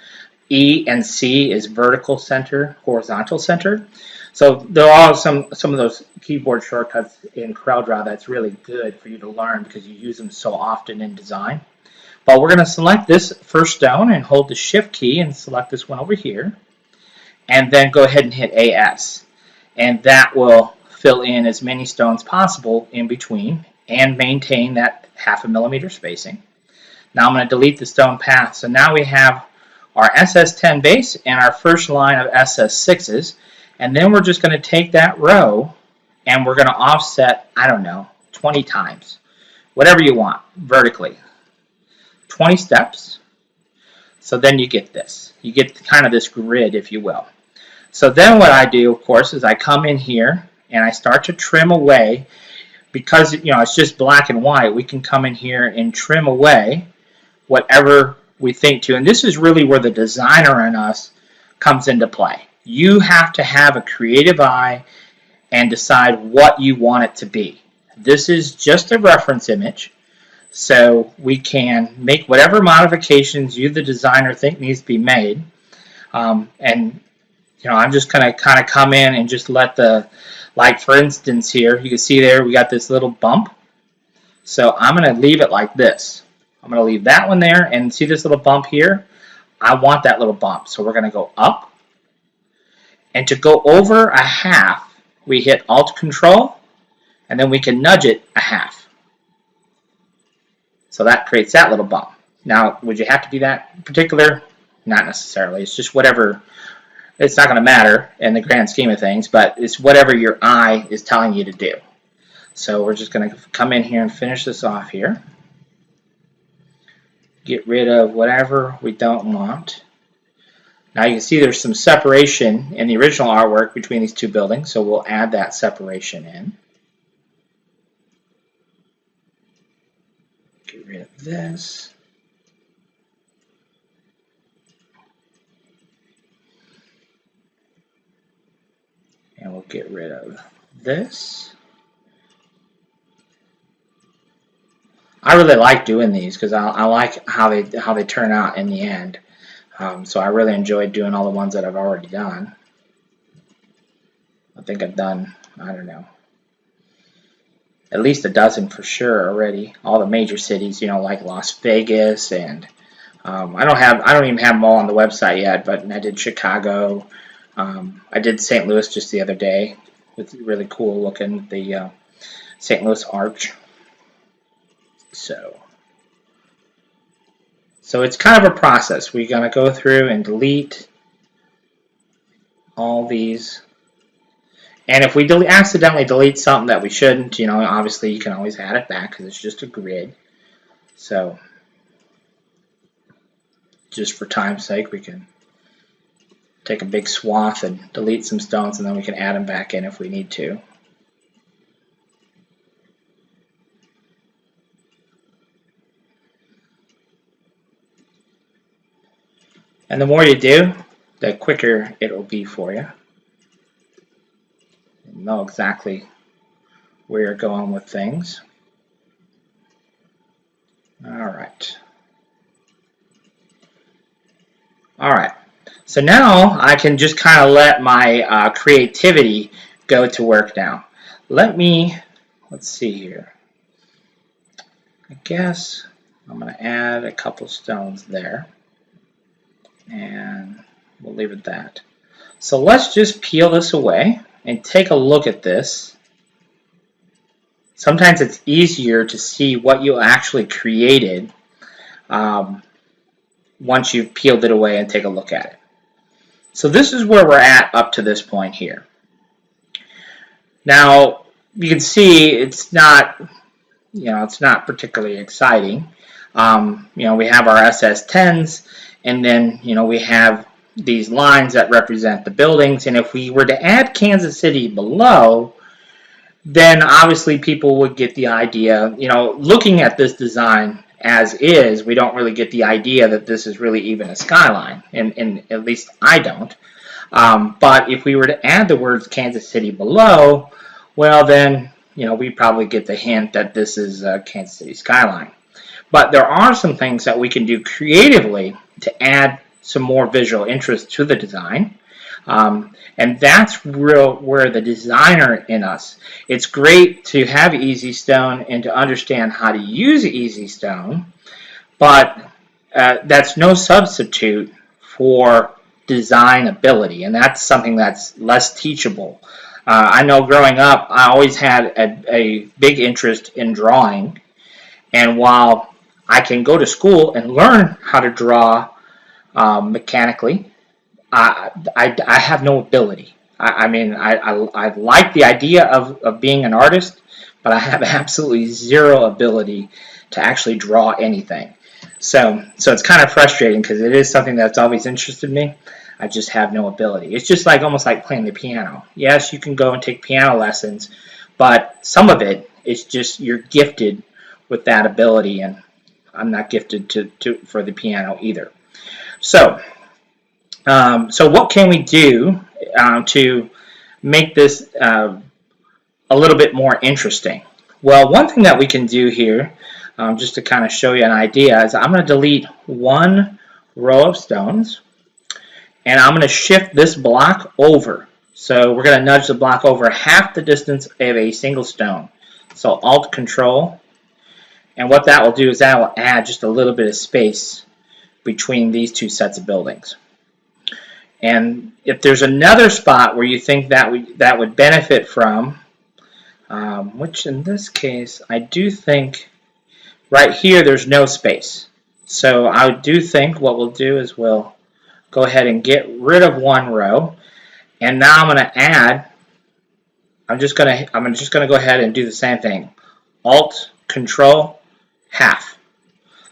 E and C is vertical center, horizontal center. So there are some of those keyboard shortcuts in CorelDRAW that's really good for you to learn because you use them so often in design. But we're going to select this first stone and hold the Shift key and select this one over here. And then go ahead and hit AS. And that will fill in as many stones possible in between and maintain that 0.5 millimeter spacing. Now I'm going to delete the stone path. So now we have our SS10 base and our first line of SS6s. And then we're just going to take that row and we're going to offset, I don't know, 20 times. Whatever you want, vertically. 20 steps. So then you get this. You get kind of this grid, if you will. So then what I do, of course, is I come in here and I start to trim away. Because, you know, it's just black and white, we can come in here and trim away whatever we think to. And this is really where the designer in us comes into play. You have to have a creative eye and decide what you want it to be. This is just a reference image, so we can make whatever modifications you, the designer, think needs to be made. And you know, I'm just going to kind of come in and just let the, like for instance here, you can see there we got this little bump. So I'm going to leave it like this. I'm going to leave that one there, and see this little bump here? I want that little bump. So we're going to go up. And to go over a half, we hit Alt-Control, and then we can nudge it a half. So that creates that little bump. Now, would you have to do that particular? Not necessarily. It's just whatever. It's not going to matter in the grand scheme of things, but it's whatever your eye is telling you to do. So we're just going to come in here and finish this off here. Get rid of whatever we don't want. Now you can see there's some separation in the original artwork between these two buildings, so we'll add that separation in. Get rid of this. And we'll get rid of this. I really like doing these because I like how they turn out in the end. So I really enjoyed doing all the ones that I've already done. I think I've done, I don't know, at least a dozen for sure already. All the major cities, you know, like Las Vegas, and I don't even have them all on the website yet. But I did Chicago. I did St. Louis just the other day with really cool looking the St. Louis Arch. So it's kind of a process. We're going to go through and delete all these. And if we accidentally delete something that we shouldn't, you know, obviously you can always add it back because it's just a grid. So just for time's sake, we can take a big swath and delete some stones, and then we can add them back in if we need to. And the more you do, the quicker it will be for you. You'll know exactly where you're going with things. Alright. Alright. So now I can just kind of let my creativity go to work now. Let's see here. I guess I'm going to add a couple stones there. And we'll leave it at that. So let's just peel this away and take a look at this. Sometimes it's easier to see what you actually created once you've peeled it away and take a look at it. So this is where we're at up to this point here. Now, you can see it's not, it's not particularly exciting. We have our SS10s, and then, we have these lines that represent the buildings. And if we were to add Kansas City below, then obviously people would get the idea, looking at this design as is, we don't really get the idea that this is really even a skyline, and at least I don't. But if we were to add the words Kansas City below, well then, we probably get the hint that this is a Kansas City skyline. But there are some things that we can do creatively to add some more visual interest to the design. And that's where the designer in us. It's great to have Easy Stone and to understand how to use Easy Stone, but that's no substitute for design ability, and that's something that's less teachable. I know growing up, I always had a big interest in drawing, and while I can go to school and learn how to draw mechanically, I have no ability. I like the idea of being an artist, but I have absolutely zero ability to actually draw anything. So it's kind of frustrating because it is something that's always interested me. I just have no ability. It's just almost like playing the piano. Yes, you can go and take piano lessons, but some of it is just you're gifted with that ability, and I'm not gifted for the piano either. So what can we do to make this a little bit more interesting? Well, one thing that we can do here, just to kind of show you an idea, is I'm going to delete one row of stones, and I'm going to shift this block over. So we're going to nudge the block over half the distance of a single stone. So Alt-Control, and what that will do is that will add just a little bit of space between these two sets of buildings. And if there's another spot where you think that would benefit from, which in this case I do think right here there's no space. So I do think what we'll do is we'll go ahead and get rid of one row, and now I'm going to add. I'm just going to go ahead and do the same thing. Alt Control half.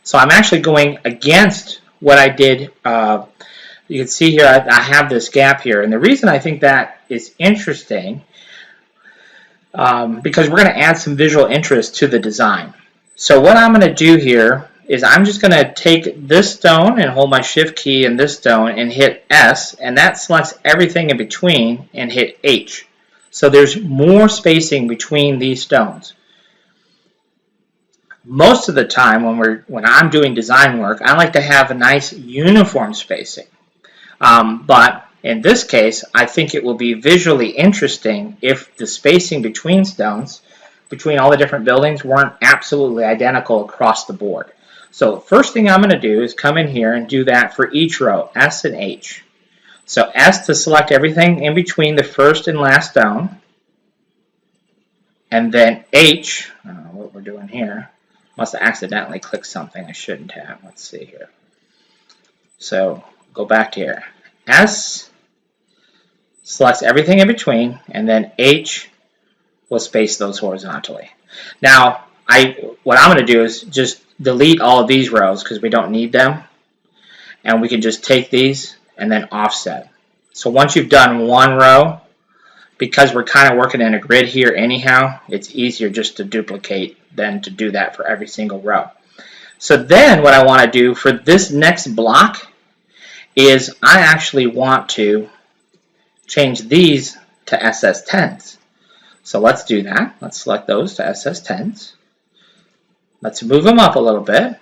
So I'm actually going against what I did. You can see here I have this gap here, and the reason I think that is interesting because we're going to add some visual interest to the design. So what I'm going to do here is I'm just going to take this stone and hold my shift key in this stone and hit S, and that selects everything in between, and hit H. So there's more spacing between these stones. Most of the time when I'm doing design work, I like to have a nice uniform spacing. But in this case, I think it will be visually interesting if the spacing between stones, between all the different buildings, weren't absolutely identical across the board. So first thing I'm going to do is come in here and do that for each row, S and H. So S to select everything in between the first and last stone, and then H, I don't know what we're doing here, must have accidentally clicked something I shouldn't have. Let's see here. So go back to here. S selects everything in between, and then H will space those horizontally. Now, what I'm going to do is just delete all of these rows because we don't need them, and we can just take these and then offset. So once you've done one row, because we're kind of working in a grid here anyhow, it's easier just to duplicate than to do that for every single row. So then what I want to do for this next block is I actually want to change these to SS10s. So let's do that. Let's select those to SS10s. Let's move them up a little bit.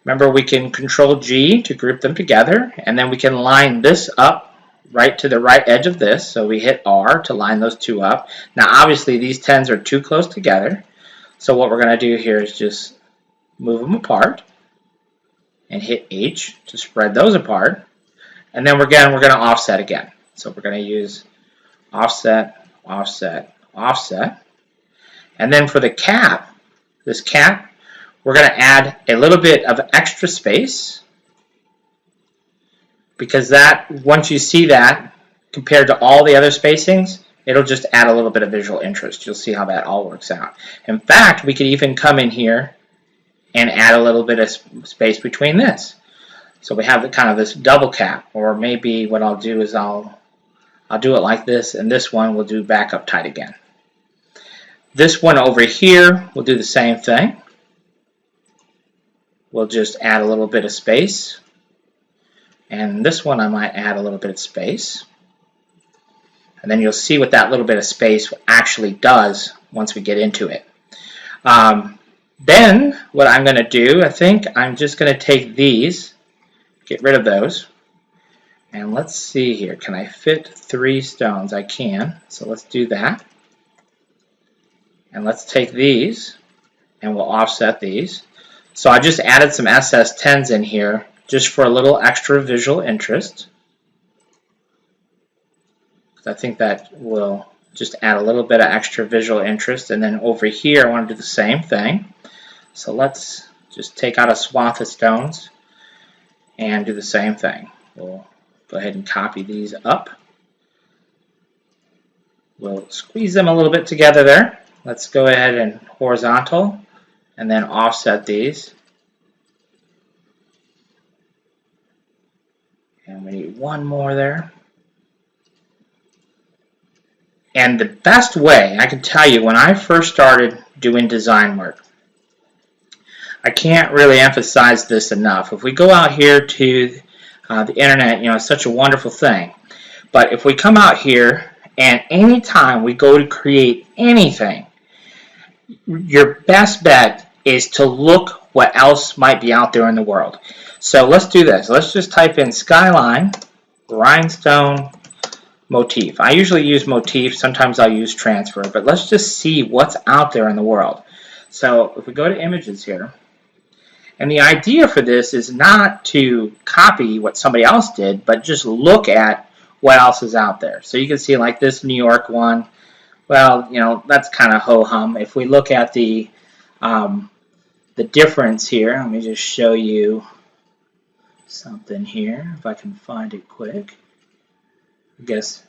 Remember, we can Control G to group them together, and then we can line this up right to the right edge of this. So we hit R to line those two up. Now obviously these 10s are too close together, so what we're going to do here is just move them apart and hit H to spread those apart, and then again we're going to offset again. So we're going to use offset, offset, offset, and then for the cap, this cap, we're going to add a little bit of extra space, because that, once you see that compared to all the other spacings, it'll just add a little bit of visual interest. You'll see how that all works out. In fact, we could even come in here and add a little bit of space between this. So we have kind of this double cap, or maybe what I'll do is I'll do it like this, and this one we'll do back up tight again. This one over here, we'll do the same thing. We'll just add a little bit of space. And this one I might add a little bit of space. And then you'll see what that little bit of space actually does once we get into it. Then what I'm going to do, I think I'm just going to take these, get rid of those. And let's see here, can I fit 3 stones? I can, so let's do that. And let's take these and we'll offset these. So I just added some SS10s in here just for a little extra visual interest. I think that will just add a little bit of extra visual interest. And then over here I want to do the same thing. So let's just take out a swath of stones and do the same thing. We'll go ahead and copy these up. We'll squeeze them a little bit together there. Let's go ahead and horizontal and then offset these. And we need one more there. And the best way, I can tell you, when I first started doing design work, I can't really emphasize this enough. If we go out here to the internet, you know, it's such a wonderful thing. But if we come out here and anytime we go to create anything, your best bet is to look what else might be out there in the world. So let's do this. Let's just type in skyline, rhinestone, motif. I usually use motif, sometimes I'll use transfer, but let's just see what's out there in the world. So if we go to images here, and the idea for this is not to copy what somebody else did, but just look at what else is out there. So you can see like this New York one, well, you know, that's kind of ho-hum. If we look at the difference here, let me just show you something here, if I can find it quick. I guess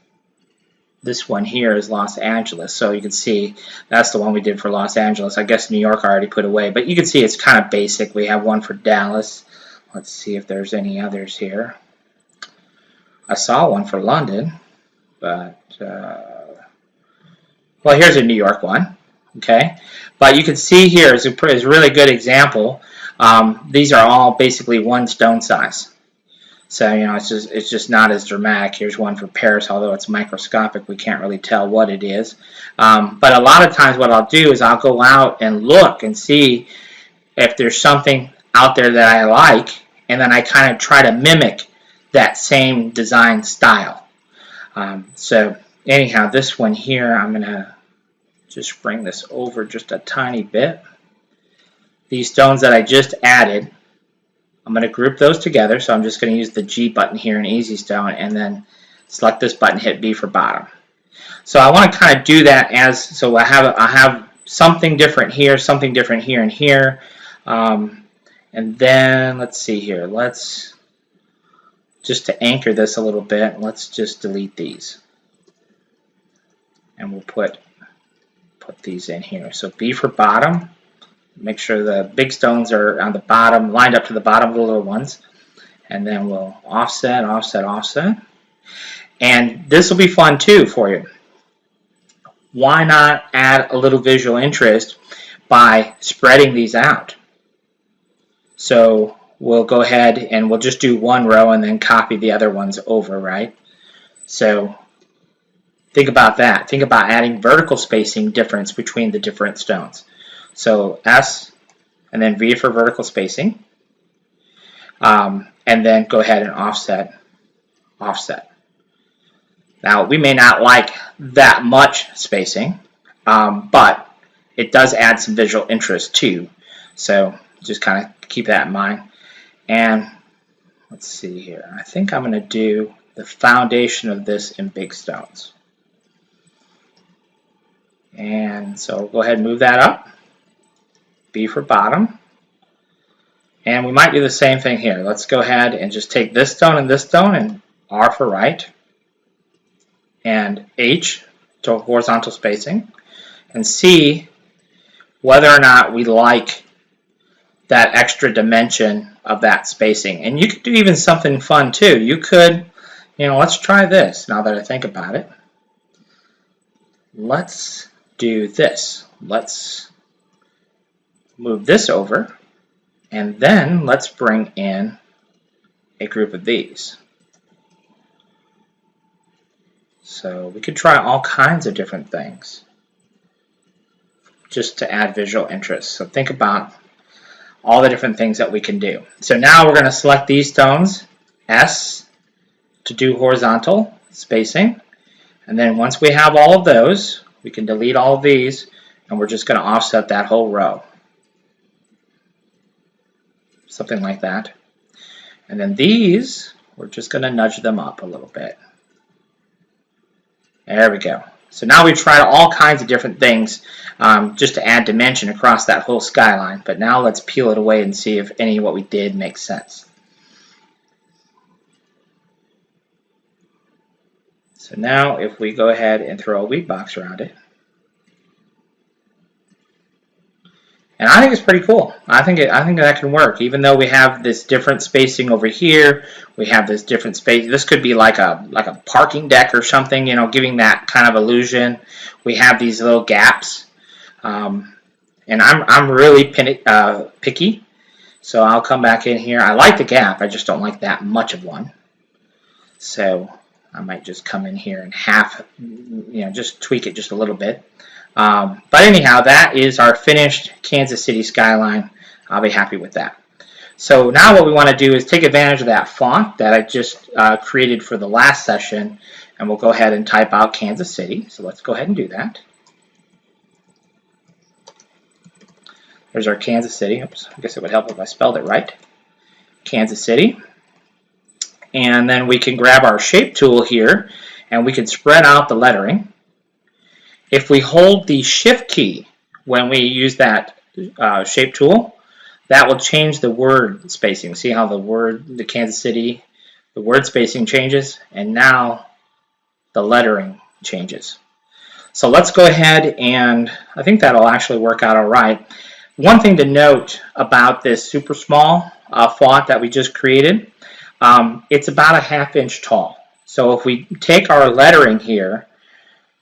this one here is Los Angeles, so you can see that's the one we did for Los Angeles. I guess New York I already put away, but you can see it's kind of basic. We have one for Dallas. Let's see if there's any others here. I saw one for London, but well, here's a New York one. Okay, but you can see here is a really good example. These are all basically one stone size. So, you know, it's just not as dramatic. Here's one for Paris, although it's microscopic, we can't really tell what it is. But a lot of times what I'll do is I'll go out and look and see if there's something out there that I like, and then I kind of try to mimic that same design style. So anyhow, this one here, I'm going to just bring this over just a tiny bit. These stones that I just added, I'm going to group those together, so I'm just going to use the G button here in Easy Stone and then select this button, hit B for bottom. So I want to kind of do that as, so I have something different here, something different here and here. And then let's see here, let's just to anchor this a little bit, let's just delete these. And we'll put these in here. So B for bottom. Make sure the big stones are on the bottom, lined up to the bottom of the little ones. And then we'll offset, offset, offset. And this will be fun too for you. Why not add a little visual interest by spreading these out? So we'll go ahead and we'll just do one row and then copy the other ones over, right? So think about that. Think about adding vertical spacing difference between the different stones. So S and then V for vertical spacing. And then go ahead and offset, offset. Now we may not like that much spacing, but it does add some visual interest too. So just kind of keep that in mind. And let's see here. I think I'm going to do the foundation of this in big stones. And so go ahead and move that up. B for bottom. And we might do the same thing here. Let's go ahead and just take this stone and R for right, and H to horizontal spacing, and see whether or not we like that extra dimension of that spacing. And you could do even something fun too. You could, let's try this now that I think about it. Let's do this. Let's move this over, and then let's bring in a group of these. So we could try all kinds of different things just to add visual interest. So think about all the different things that we can do. So now we're going to select these stones, S, to do horizontal spacing. And then once we have all of those, we can delete all of these, and we're just going to offset that whole row. Something like that. And then these, we're just going to nudge them up a little bit. There we go. So now we've tried all kinds of different things just to add dimension across that whole skyline. But now let's peel it away and see if any of what we did makes sense. So now if we go ahead and throw a weed box around it, and I think it's pretty cool. I think that can work. Even though we have this different spacing over here, we have this different space. This could be like a parking deck or something, giving that kind of illusion. We have these little gaps, and I'm really picky, so I'll come back in here. I like the gap. I just don't like that much of one. So I might just come in here and just tweak it just a little bit. But anyhow, that is our finished Kansas City skyline. I'll be happy with that. So now what we want to do is take advantage of that font that I just created for the last session, and we'll go ahead and type out Kansas City. So let's go ahead and do that. There's our Kansas City. Oops, I guess it would help if I spelled it right. Kansas City. And then we can grab our shape tool here, and we can spread out the lettering. If we hold the Shift key when we use that shape tool, that will change the word spacing. See how the Kansas City, the word spacing changes, and now the lettering changes. So let's go ahead, and I think that'll actually work out all right. One thing to note about this super small font that we just created, it's about a 1/2 inch tall. So if we take our lettering here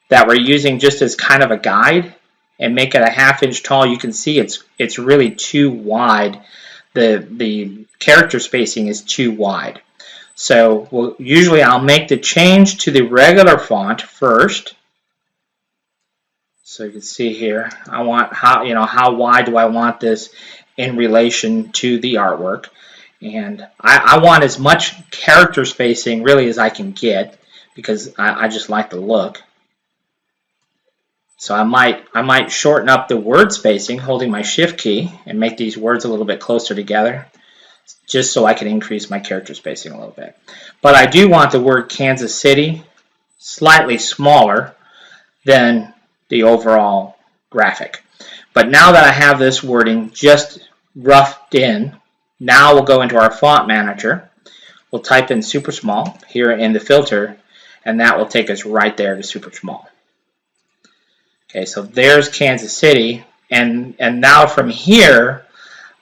that we're using just as kind of a guide and make it a 1/2 inch tall, you can see it's really too wide. The character spacing is too wide. So usually I'll make the change to the regular font first. So you can see here, I want how wide do I want this in relation to the artwork, and I want as much character spacing really as I can get because I just like the look. So I might shorten up the word spacing holding my Shift key and make these words a little bit closer together just so I can increase my character spacing a little bit. But I do want the word Kansas City slightly smaller than the overall graphic. But now that I have this wording just roughed in, now we'll go into our font manager. We'll type in super small here in the filter, and that will take us right there to super small. Okay, so there's Kansas City, and now from here,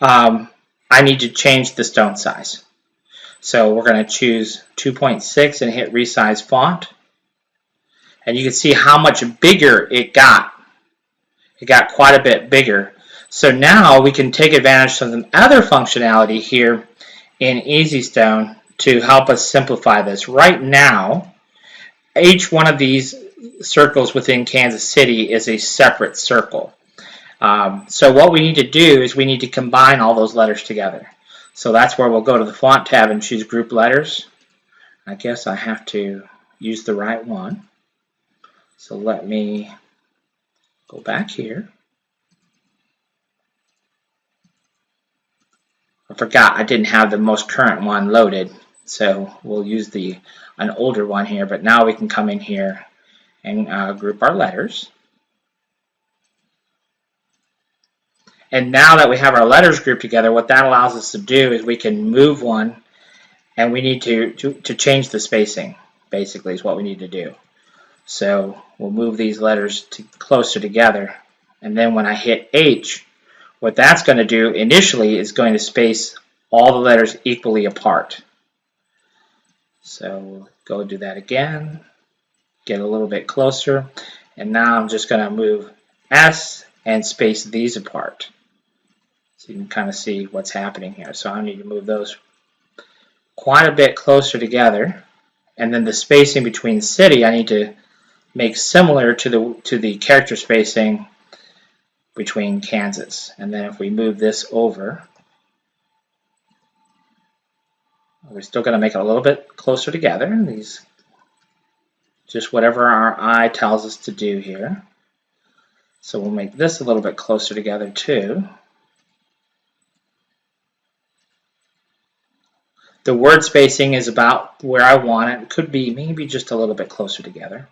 I need to change the stone size. So we're going to choose 2.6 and hit resize font, and you can see how much bigger it got. It got quite a bit bigger. So now we can take advantage of some other functionality here in EasyStone to help us simplify this. Right now, each one of these circles within Kansas City is a separate circle. So what we need to do is we need to combine all those letters together. So that's where we'll go to the Font tab and choose Group Letters. I guess I have to use the right one. So let me go back here. I forgot I didn't have the most current one loaded, so we'll use an older one here, but now we can come in here and group our letters. And now that we have our letters grouped together, what that allows us to do is we can move one, and we need to change the spacing, basically, is what we need to do. So we'll move these letters closer together. And then when I hit H, what that's going to do initially is going to space all the letters equally apart. So we'll go do that again, get a little bit closer, and now I'm just going to move S and space these apart. So you can kind of see what's happening here. So I need to move those quite a bit closer together, and then the spacing between city I need to make similar to the character spacing between Kansas. And then if we move this over, we're still going to make it a little bit closer together. These, just whatever our eye tells us to do here. So we'll make this a little bit closer together too. The word spacing is about where I want it. It could be maybe just a little bit closer together.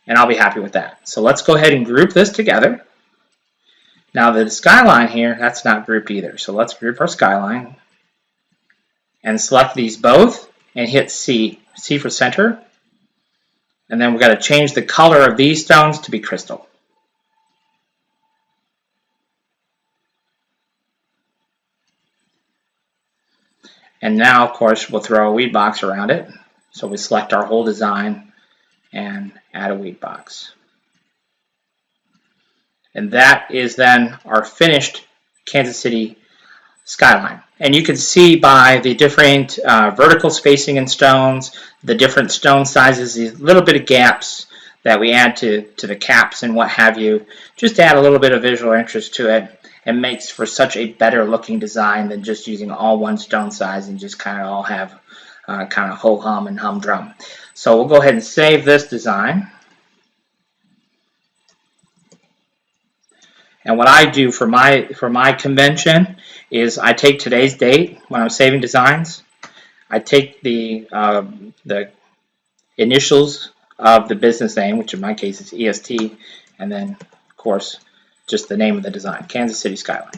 And I'll be happy with that. So let's go ahead and group this together. Now the skyline here, that's not grouped either. So let's group our skyline and select these both and hit C. C for center. And then we've got to change the color of these stones to be crystal. And now, of course, we'll throw a weed box around it. So we select our whole design and add a weed box. And that is then our finished Kansas City skyline. And you can see by the different vertical spacing in stones, the different stone sizes, these little bit of gaps that we add to the caps and what have you, just add a little bit of visual interest to it, and makes for such a better looking design than just using all one stone size and just kind of all have kind of ho-hum and humdrum. So we'll go ahead and save this design. And what I do for my convention is I take today's date when I'm saving designs. I take the initials of the business name, which in my case is EST, and then of course just the name of the design, Kansas City Skyline.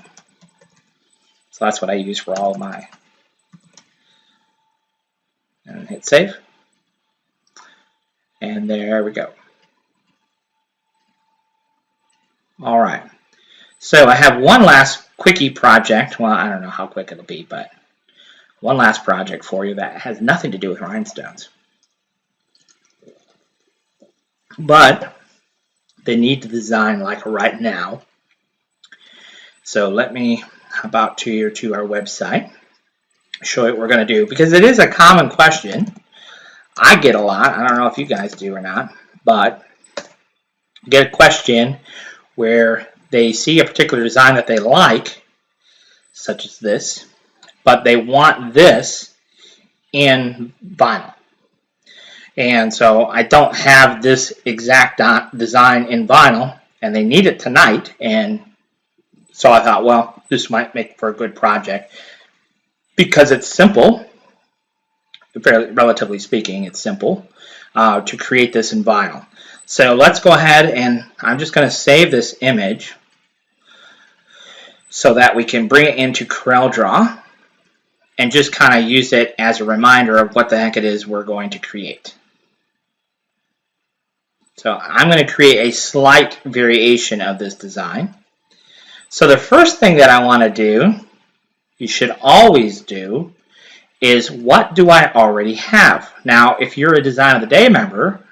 So that's what I use for all of my. And hit save. And there we go. All right. So I have one last quickie project. Well, I don't know how quick it'll be, but one last project for you that has nothing to do with rhinestones. But they need to design like right now. So let me hop out to our website, show you what we're going to do, because it is a common question. I get a lot. I don't know if you guys do or not, but get a question where they see a particular design that they like, such as this, but they want this in vinyl. And so I don't have this exact design in vinyl, and they need it tonight. And so I thought, well, this might make for a good project because it's simple, relatively speaking, it's simple to create this in vinyl. So let's go ahead, and I'm just going to save this image so that we can bring it into CorelDRAW and just kind of use it as a reminder of what the heck it is we're going to create. So I'm going to create a slight variation of this design. So the first thing that I want to do, you should always do, is what do I already have? Now, if you're a Design of the Day member,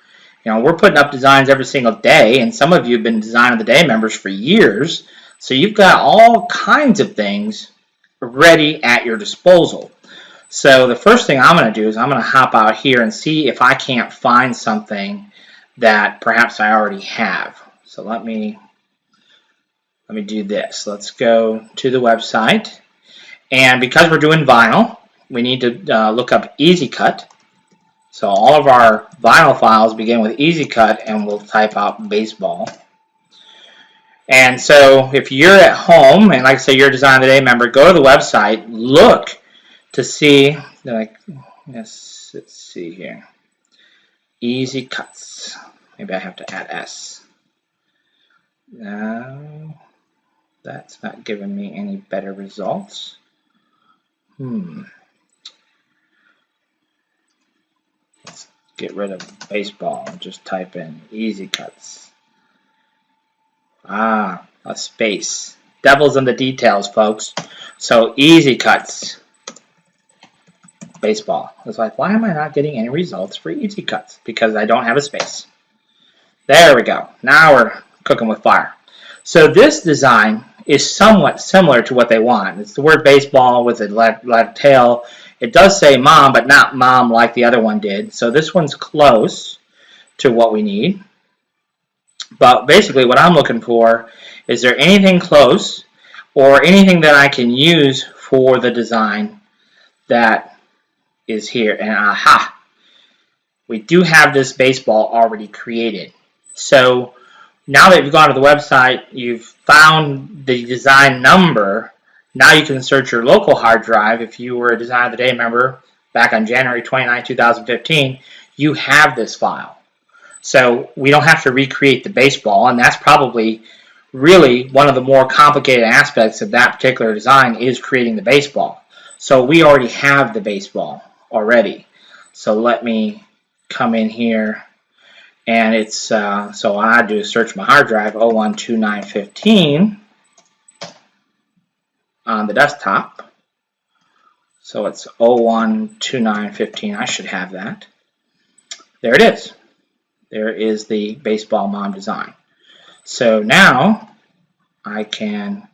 you know, we're putting up designs every single day, and some of you have been Design of the Day members for years, so you've got all kinds of things ready at your disposal. So the first thing I'm going to do is I'm going to hop out here and see if I can't find something that perhaps I already have. So let me do this. Let's go to the website, and because we're doing vinyl, we need to look up EasyCut. So all of our vinyl files begin with EasyCut, and we'll type out baseball. And so if you're at home, and like I say, you're a Design of the Day member, go to the website, look to see, like, let's see here, EasyCuts. Maybe I have to add S. That's not giving me any better results. Let's get rid of baseball and just type in easy cuts. A space. Devil's in the details, folks. So easy cuts. Baseball. It's like, why am I not getting any results for easy cuts? Because I don't have a space. There we go. Now we're cooking with fire. So this design is somewhat similar to what they want. It's the word baseball with a letter tail. It does say mom, but not mom like the other one did. So this one's close to what we need. But basically what I'm looking for, is there anything close or anything that I can use for the design that is here? And aha! We do have this baseball already created. So now that you've gone to the website, you've found the design number, now you can search your local hard drive. If you were a Design of the Day member back on January 29, 2015, you have this file. So we don't have to recreate the baseball, and that's probably really one of the more complicated aspects of that particular design is creating the baseball. So we already have the baseball already. So let me come in here. And it's, so I do search my hard drive, 012915 on the desktop. So it's 012915, I should have that. There it is. There is the baseball mom design. So now I can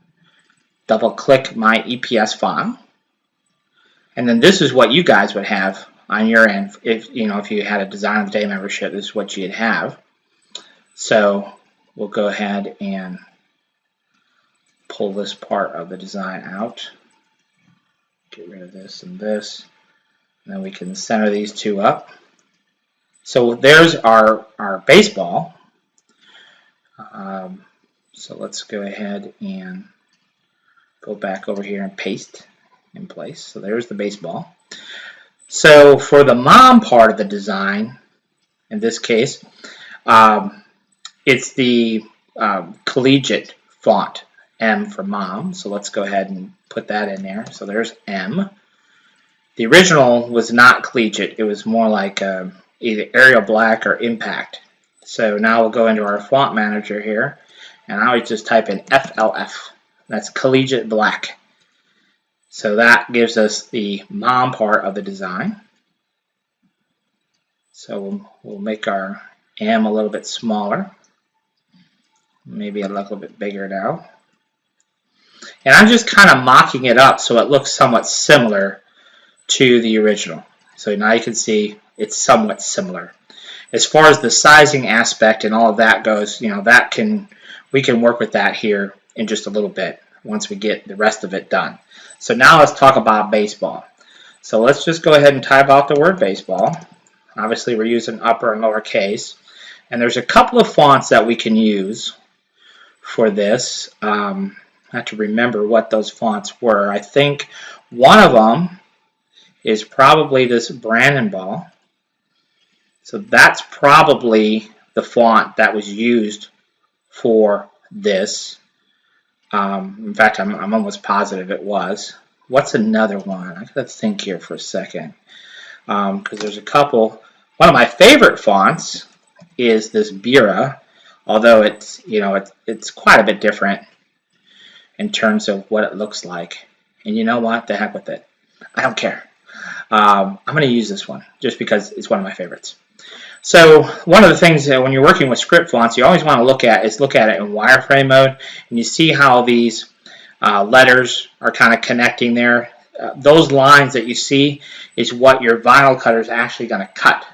double click my EPS file. And then this is what you guys would have on your end, if you had a Design of the Day membership, this is what you'd have. So we'll go ahead and pull this part of the design out. Get rid of this and this. And then we can center these two up. So there's our baseball. So let's go ahead and go back over here and paste in place. So there's the baseball. So for the mom part of the design, in this case, it's the collegiate font, M for mom. So let's go ahead and put that in there. So there's M. The original was not collegiate. It was more like either Arial Black or Impact. So now we'll go into our font manager here, and I would just type in FLF. That's collegiate black. So that gives us the mom part of the design. So we'll make our M a little bit smaller. Maybe a little bit bigger now. And I'm just kind of mocking it up so it looks somewhat similar to the original. So now you can see it's somewhat similar. As far as the sizing aspect and all of that goes, we can work with that here in just a little bit once we get the rest of it done. So now let's talk about baseball. So let's just go ahead and type out the word baseball. Obviously we're using upper and lower case. And there's a couple of fonts that we can use for this. I have to remember what those fonts were. I think one of them is probably this Brandon Ball. So that's probably the font that was used for this. In fact, I'm almost positive it was. What's another one? I gotta think here for a second, because there's a couple. One of my favorite fonts is this Bira, although it's it's quite a bit different in terms of what it looks like. And you know what? The heck with it. I don't care. I'm going to use this one just because it's one of my favorites. So one of the things that when you're working with script fonts, you always want to look at it in wireframe mode, and you see how these letters are kind of connecting there. Those lines that you see is what your vinyl cutter is actually going to cut.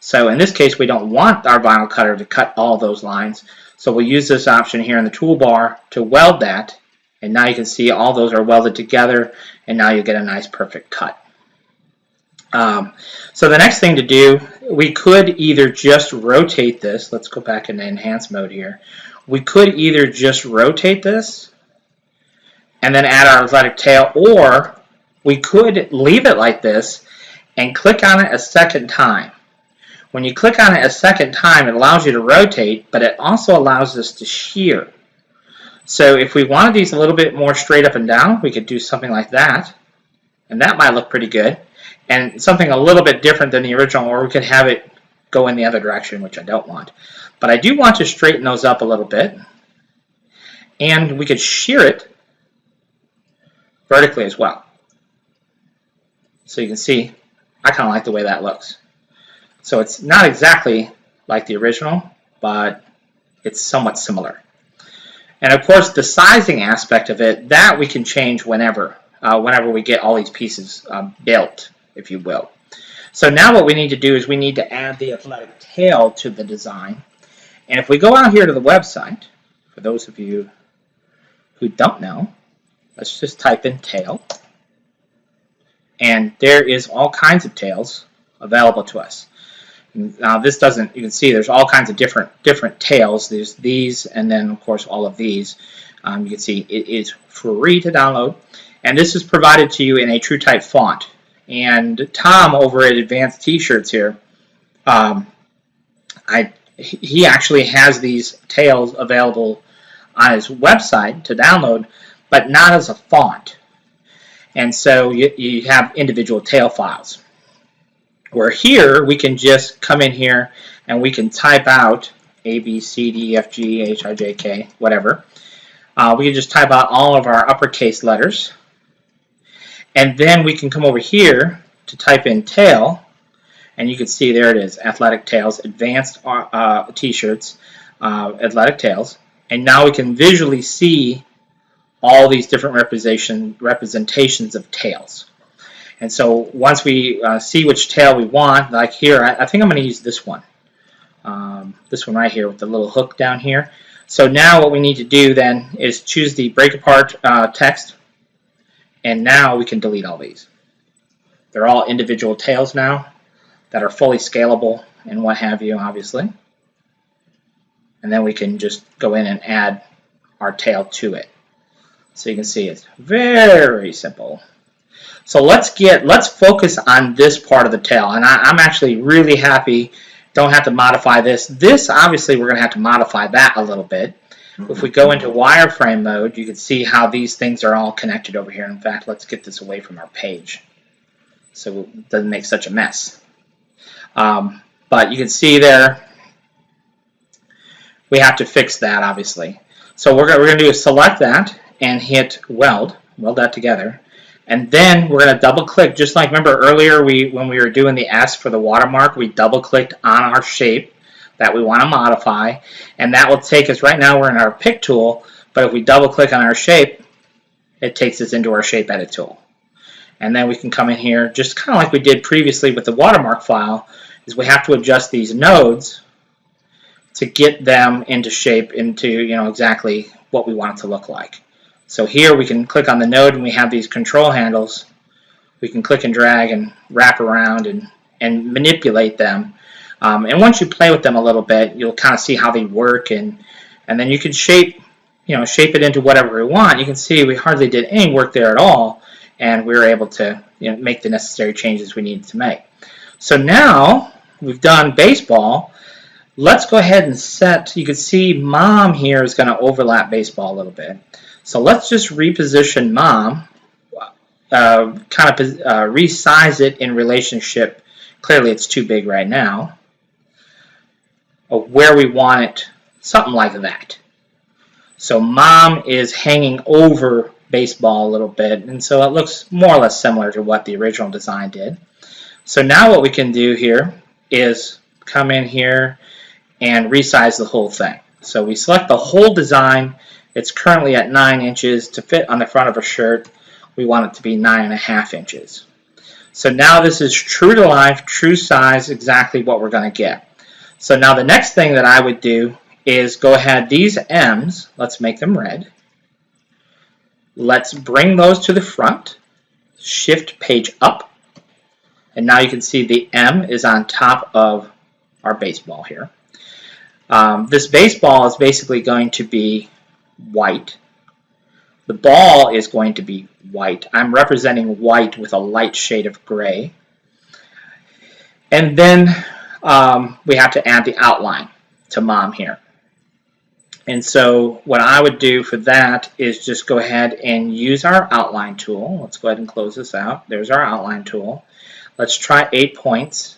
So in this case, we don't want our vinyl cutter to cut all those lines, so we'll use this option here in the toolbar to weld that, and now you can see all those are welded together, and now you get a nice perfect cut. So the next thing to do, we could either just rotate this. Let's go back into enhance mode here. We could either just rotate this and then add our athletic tail, or we could leave it like this and click on it a second time. When you click on it a second time, it allows you to rotate, but it also allows us to shear. So if we wanted these a little bit more straight up and down, we could do something like that. And that might look pretty good. And something a little bit different than the original, or we could have it go in the other direction, which I don't want. But I do want to straighten those up a little bit. And we could shear it vertically as well. So you can see, I kind of like the way that looks. So it's not exactly like the original, but it's somewhat similar. And of course, the sizing aspect of it, that we can change whenever we get all these pieces built, if you will. So now what we need to do is we need to add the athletic tail to the design. And if we go out here to the website, for those of you who don't know, let's just type in tail. And there is all kinds of tails available to us. Now this doesn't, you can see there's all kinds of different tails. There's these, and then of course all of these. You can see it is free to download. And this is provided to you in a TrueType font. And Tom over at Advanced T-Shirts here, he actually has these tails available on his website to download, but not as a font. And so you have individual tail files. Where here we can just come in here and we can type out A, B, C, D, E, F, G, H, I, J, K, whatever. We can just type out all of our uppercase letters. And then we can come over here to type in tail, and you can see there it is, athletic tails, advanced t-shirts, athletic tails. And now we can visually see all these different representations of tails. And so once we see which tail we want, like here, I think I'm going to use this one right here with the little hook down here. So now what we need to do then is choose the break apart text, and now we can delete all these. They're all individual tails now that are fully scalable and what have you, obviously. And then we can just go in and add our tail to it. So you can see it's very simple. So let's focus on this part of the tail, and I'm actually really happy. Don't have to modify this. This obviously we're going to have to modify that a little bit. If we go into wireframe mode, you can see how these things are all connected over here. In fact, let's get this away from our page so it doesn't make such a mess. But you can see there we have to fix that obviously. So we're going to do is select that and hit weld that together. And then we're going to double click, just like remember earlier when we were doing the S for the watermark, we double clicked on our shape that we want to modify, and that will take us, right now we're in our pick tool, but if we double click on our shape, it takes us into our shape edit tool. And then we can come in here, just kind of like we did previously with the watermark file, is we have to adjust these nodes to get them into shape, into exactly what we want it to look like. So here we can click on the node and we have these control handles. We can click and drag and wrap around and manipulate them. And once you play with them a little bit, you'll kind of see how they work, and then you can shape it into whatever we want. You can see we hardly did any work there at all, and we were able to make the necessary changes we needed to make. So now we've done baseball. Let's go ahead and set. You can see mom here is going to overlap baseball a little bit. So let's just reposition mom, resize it in relationship. Clearly it's too big right now. Where we want it, something like that. So mom is hanging over baseball a little bit, and so it looks more or less similar to what the original design did. So now what we can do here is come in here and resize the whole thing. So we select the whole design. It's currently at 9 inches. To fit on the front of a shirt, we want it to be 9.5 inches. So now this is true to life, true size, exactly what we're going to get. So now the next thing that I would do is go ahead, these M's, let's make them red. Let's bring those to the front, shift page up, and now you can see the M is on top of our baseball here. This baseball is basically going to be white. The ball is going to be white. I'm representing white with a light shade of gray. And then we have to add the outline to mom here. And so what I would do for that is just go ahead and use our outline tool. Let's go ahead and close this out. There's our outline tool. Let's try 8 points.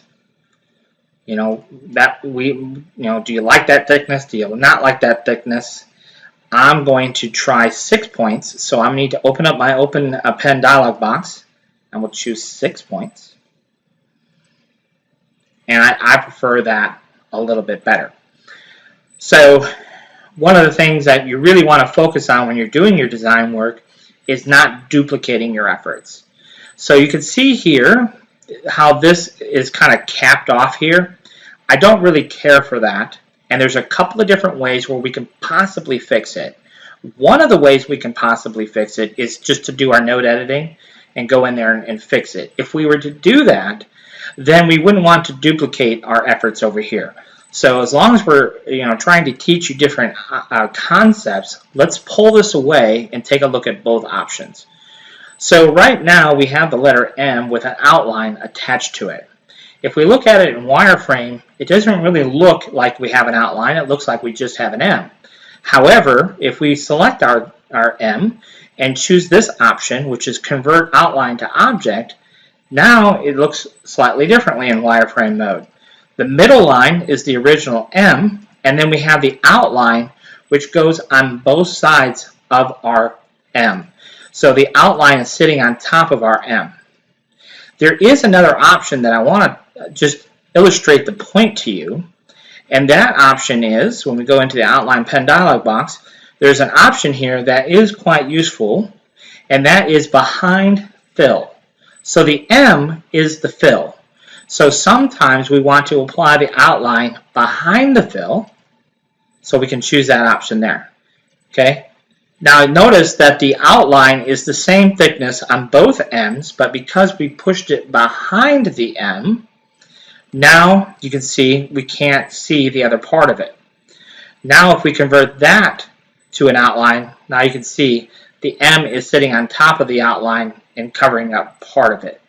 Do you like that thickness? Do you not like that thickness? I'm going to try 6 points. So I'm going to need to open up my open pen dialog box, and we'll choose 6 points. And I prefer that a little bit better. So one of the things that you really want to focus on when you're doing your design work is not duplicating your efforts. So you can see here how this is kind of capped off here. I don't really care for that, and there's a couple of different ways where we can possibly fix it. One of the ways we can possibly fix it is just to do our node editing and go in there and fix it. If we were to do that, then we wouldn't want to duplicate our efforts over here. So as long as we're trying to teach you different concepts, let's pull this away and take a look at both options. So right now we have the letter M with an outline attached to it. If we look at it in wireframe, it doesn't really look like we have an outline. It looks like we just have an M. However, if we select our M and choose this option, which is Convert Outline to Object, now it looks slightly differently in wireframe mode. The middle line is the original M, and then we have the outline, which goes on both sides of our M. So the outline is sitting on top of our M. There is another option that I want to just illustrate the point to you, and that option is, when we go into the Outline Pen dialog box, there's an option here that is quite useful, and that is Behind Fill. So the M is the fill. So sometimes we want to apply the outline behind the fill, so we can choose that option there. Okay. Now notice that the outline is the same thickness on both M's, but because we pushed it behind the M, now you can see we can't see the other part of it. Now if we convert that to an outline, now you can see the M is sitting on top of the outline and covering up part of it.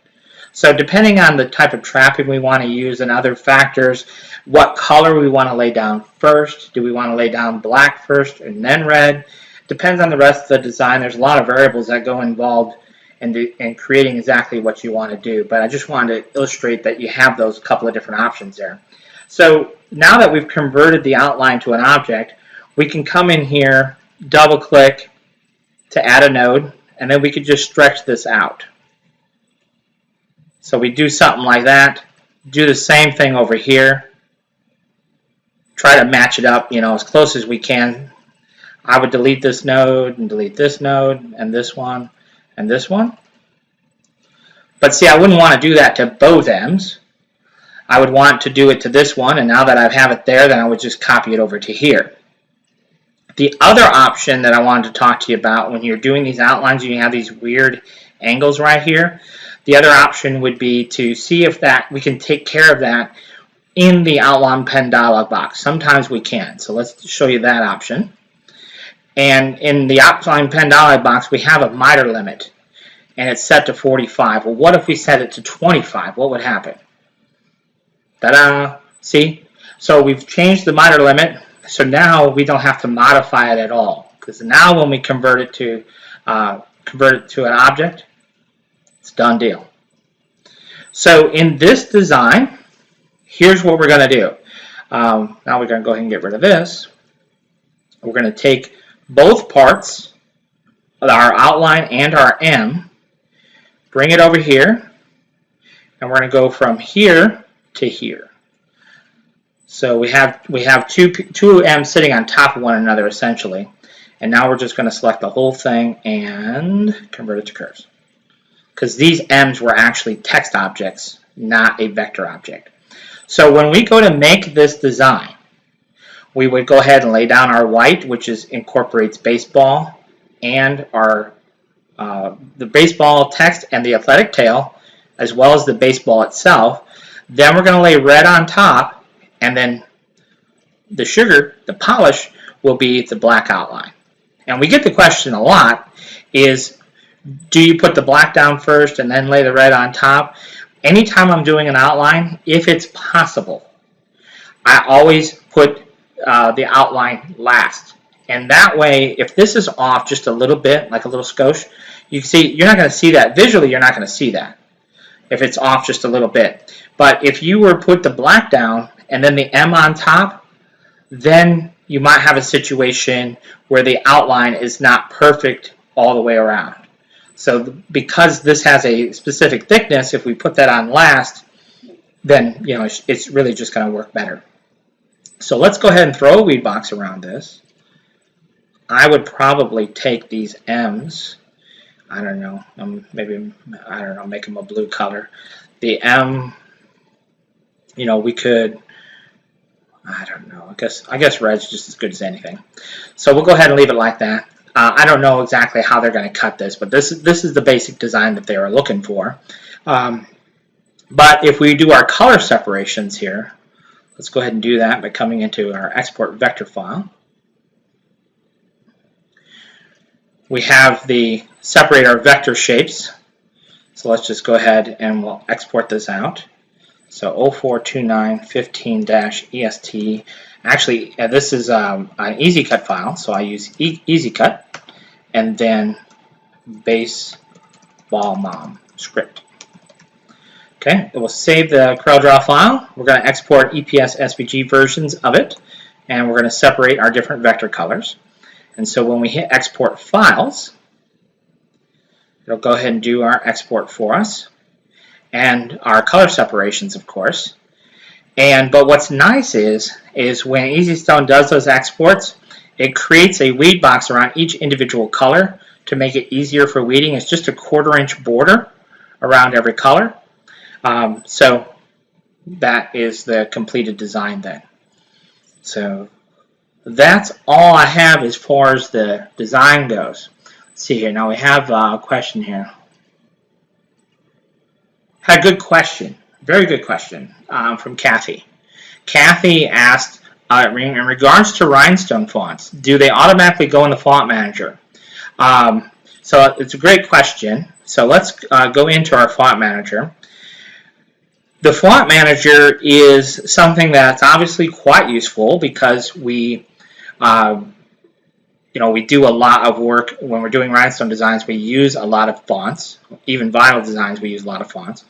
So depending on the type of trapping we want to use and other factors, what color we want to lay down first, do we want to lay down black first and then red, depends on the rest of the design. There's a lot of variables that go involved in creating exactly what you want to do, but I just wanted to illustrate that you have those couple of different options there. So now that we've converted the outline to an object, we can come in here, double click to add a node, and then we could just stretch this out. So we do something like that, do the same thing over here, try to match it up, as close as we can. I would delete this node and delete this node and this one and this one. But see, I wouldn't want to do that to both M's. I would want to do it to this one, and now that I have it there, then I would just copy it over to here. The other option that I wanted to talk to you about when you're doing these outlines and you have these weird angles right here, the other option would be to see if we can take care of that in the Outline Pen dialog box. Sometimes we can, so let's show you that option. And in the Outline Pen dialog box, we have a miter limit, and it's set to 45. Well, what if we set it to 25? What would happen? Ta-da! See? So we've changed the miter limit, so now we don't have to modify it at all. Because now when we convert it to an object, it's a done deal. So in this design, here's what we're going to do. Now we're going to go ahead and get rid of this. We're going to take both parts, our outline and our M, bring it over here, and we're going to go from here to here. So we have two M's sitting on top of one another essentially, and now we're just going to select the whole thing and convert it to curves. Because these M's were actually text objects, not a vector object. So when we go to make this design, we would go ahead and lay down our white, which incorporates baseball and the baseball text and the athletic tail, as well as the baseball itself. Then we're going to lay red on top, and then the sugar, the polish, will be the black outline. And we get the question a lot is, do you put the black down first and then lay the red on top? Anytime I'm doing an outline, if it's possible, I always put the outline last And that way, if this is off just a little bit, like a little skosh, you see, you're not going to see that. Visually, you're not going to see that if it's off just a little bit. But if you were to put the black down and then the M on top, then you might have a situation where the outline is not perfect all the way around. So because this has a specific thickness, if we put that on last, then it's really just going to work better. So let's go ahead and throw a weed box around this. I would probably take these M's, I don't know, maybe, I don't know, make them a blue color. The M, we could, I don't know, I guess red's just as good as anything. So we'll go ahead and leave it like that. I don't know exactly how they're going to cut this, but this is the basic design that they are looking for. But if we do our color separations here, let's go ahead and do that by coming into our export vector file. We have the separate our vector shapes. So let's just go ahead and we'll export this out. So 042915-EST. Actually, this is an easy cut file, so I use easy cut and then baseball mom script. Okay, it will save the CorelDRAW file. We're going to export EPS SVG versions of it, and we're going to separate our different vector colors. And so when we hit export files, it'll go ahead and do our export for us and our color separations, of course. But what's nice is when EasyStone does those exports, it creates a weed box around each individual color to make it easier for weeding. It's just a 1/4" border around every color. So that is the completed design then. So that's all I have as far as the design goes. Let's see here. Now we have a question here. Had a good question. Very good question from Kathy. Kathy asked, in regards to rhinestone fonts, do they automatically go in the font manager? So it's a great question. So let's go into our font manager. The font manager is something that's obviously quite useful because we do a lot of work when we're doing rhinestone designs. We use a lot of fonts. Even vinyl designs, we use a lot of fonts.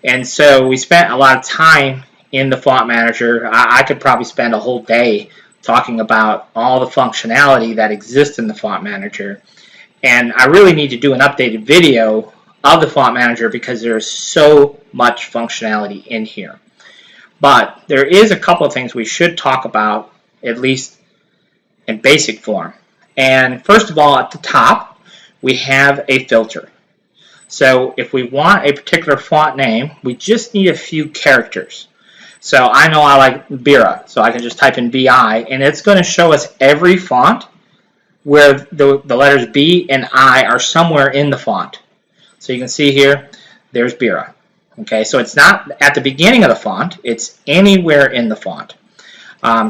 And so we spent a lot of time in the font manager. I could probably spend a whole day talking about all the functionality that exists in the font manager. And I really need to do an updated video of the font manager because there's so much functionality in here. But there is a couple of things we should talk about, at least in basic form. And first of all, at the top, we have a filter. So if we want a particular font name, we just need a few characters. So I know I like Bira, so I can just type in BI, and it's going to show us every font where the letters B and I are somewhere in the font. So you can see here, there's Bira. Okay, so it's not at the beginning of the font, it's anywhere in the font.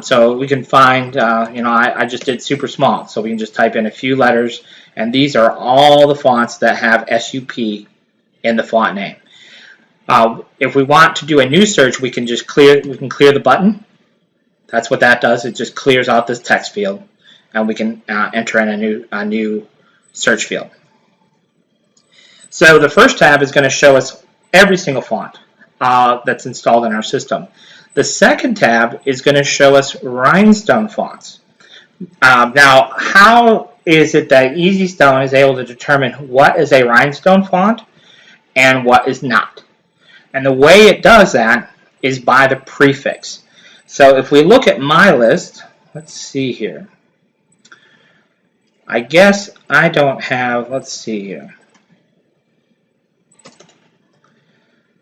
So we can find, I just did super small, so we can just type in a few letters, and these are all the fonts that have SUP in the font name. If we want to do a new search, we can just clear the button. That's what that does. It just clears out this text field, and we can enter in a new search field. So the first tab is going to show us every single font that's installed in our system. The second tab is going to show us rhinestone fonts. Now, how is it that EasyStone is able to determine what is a rhinestone font and what is not? And the way it does that is by the prefix. So if we look at my list, let's see here. I guess I don't have, let's see here.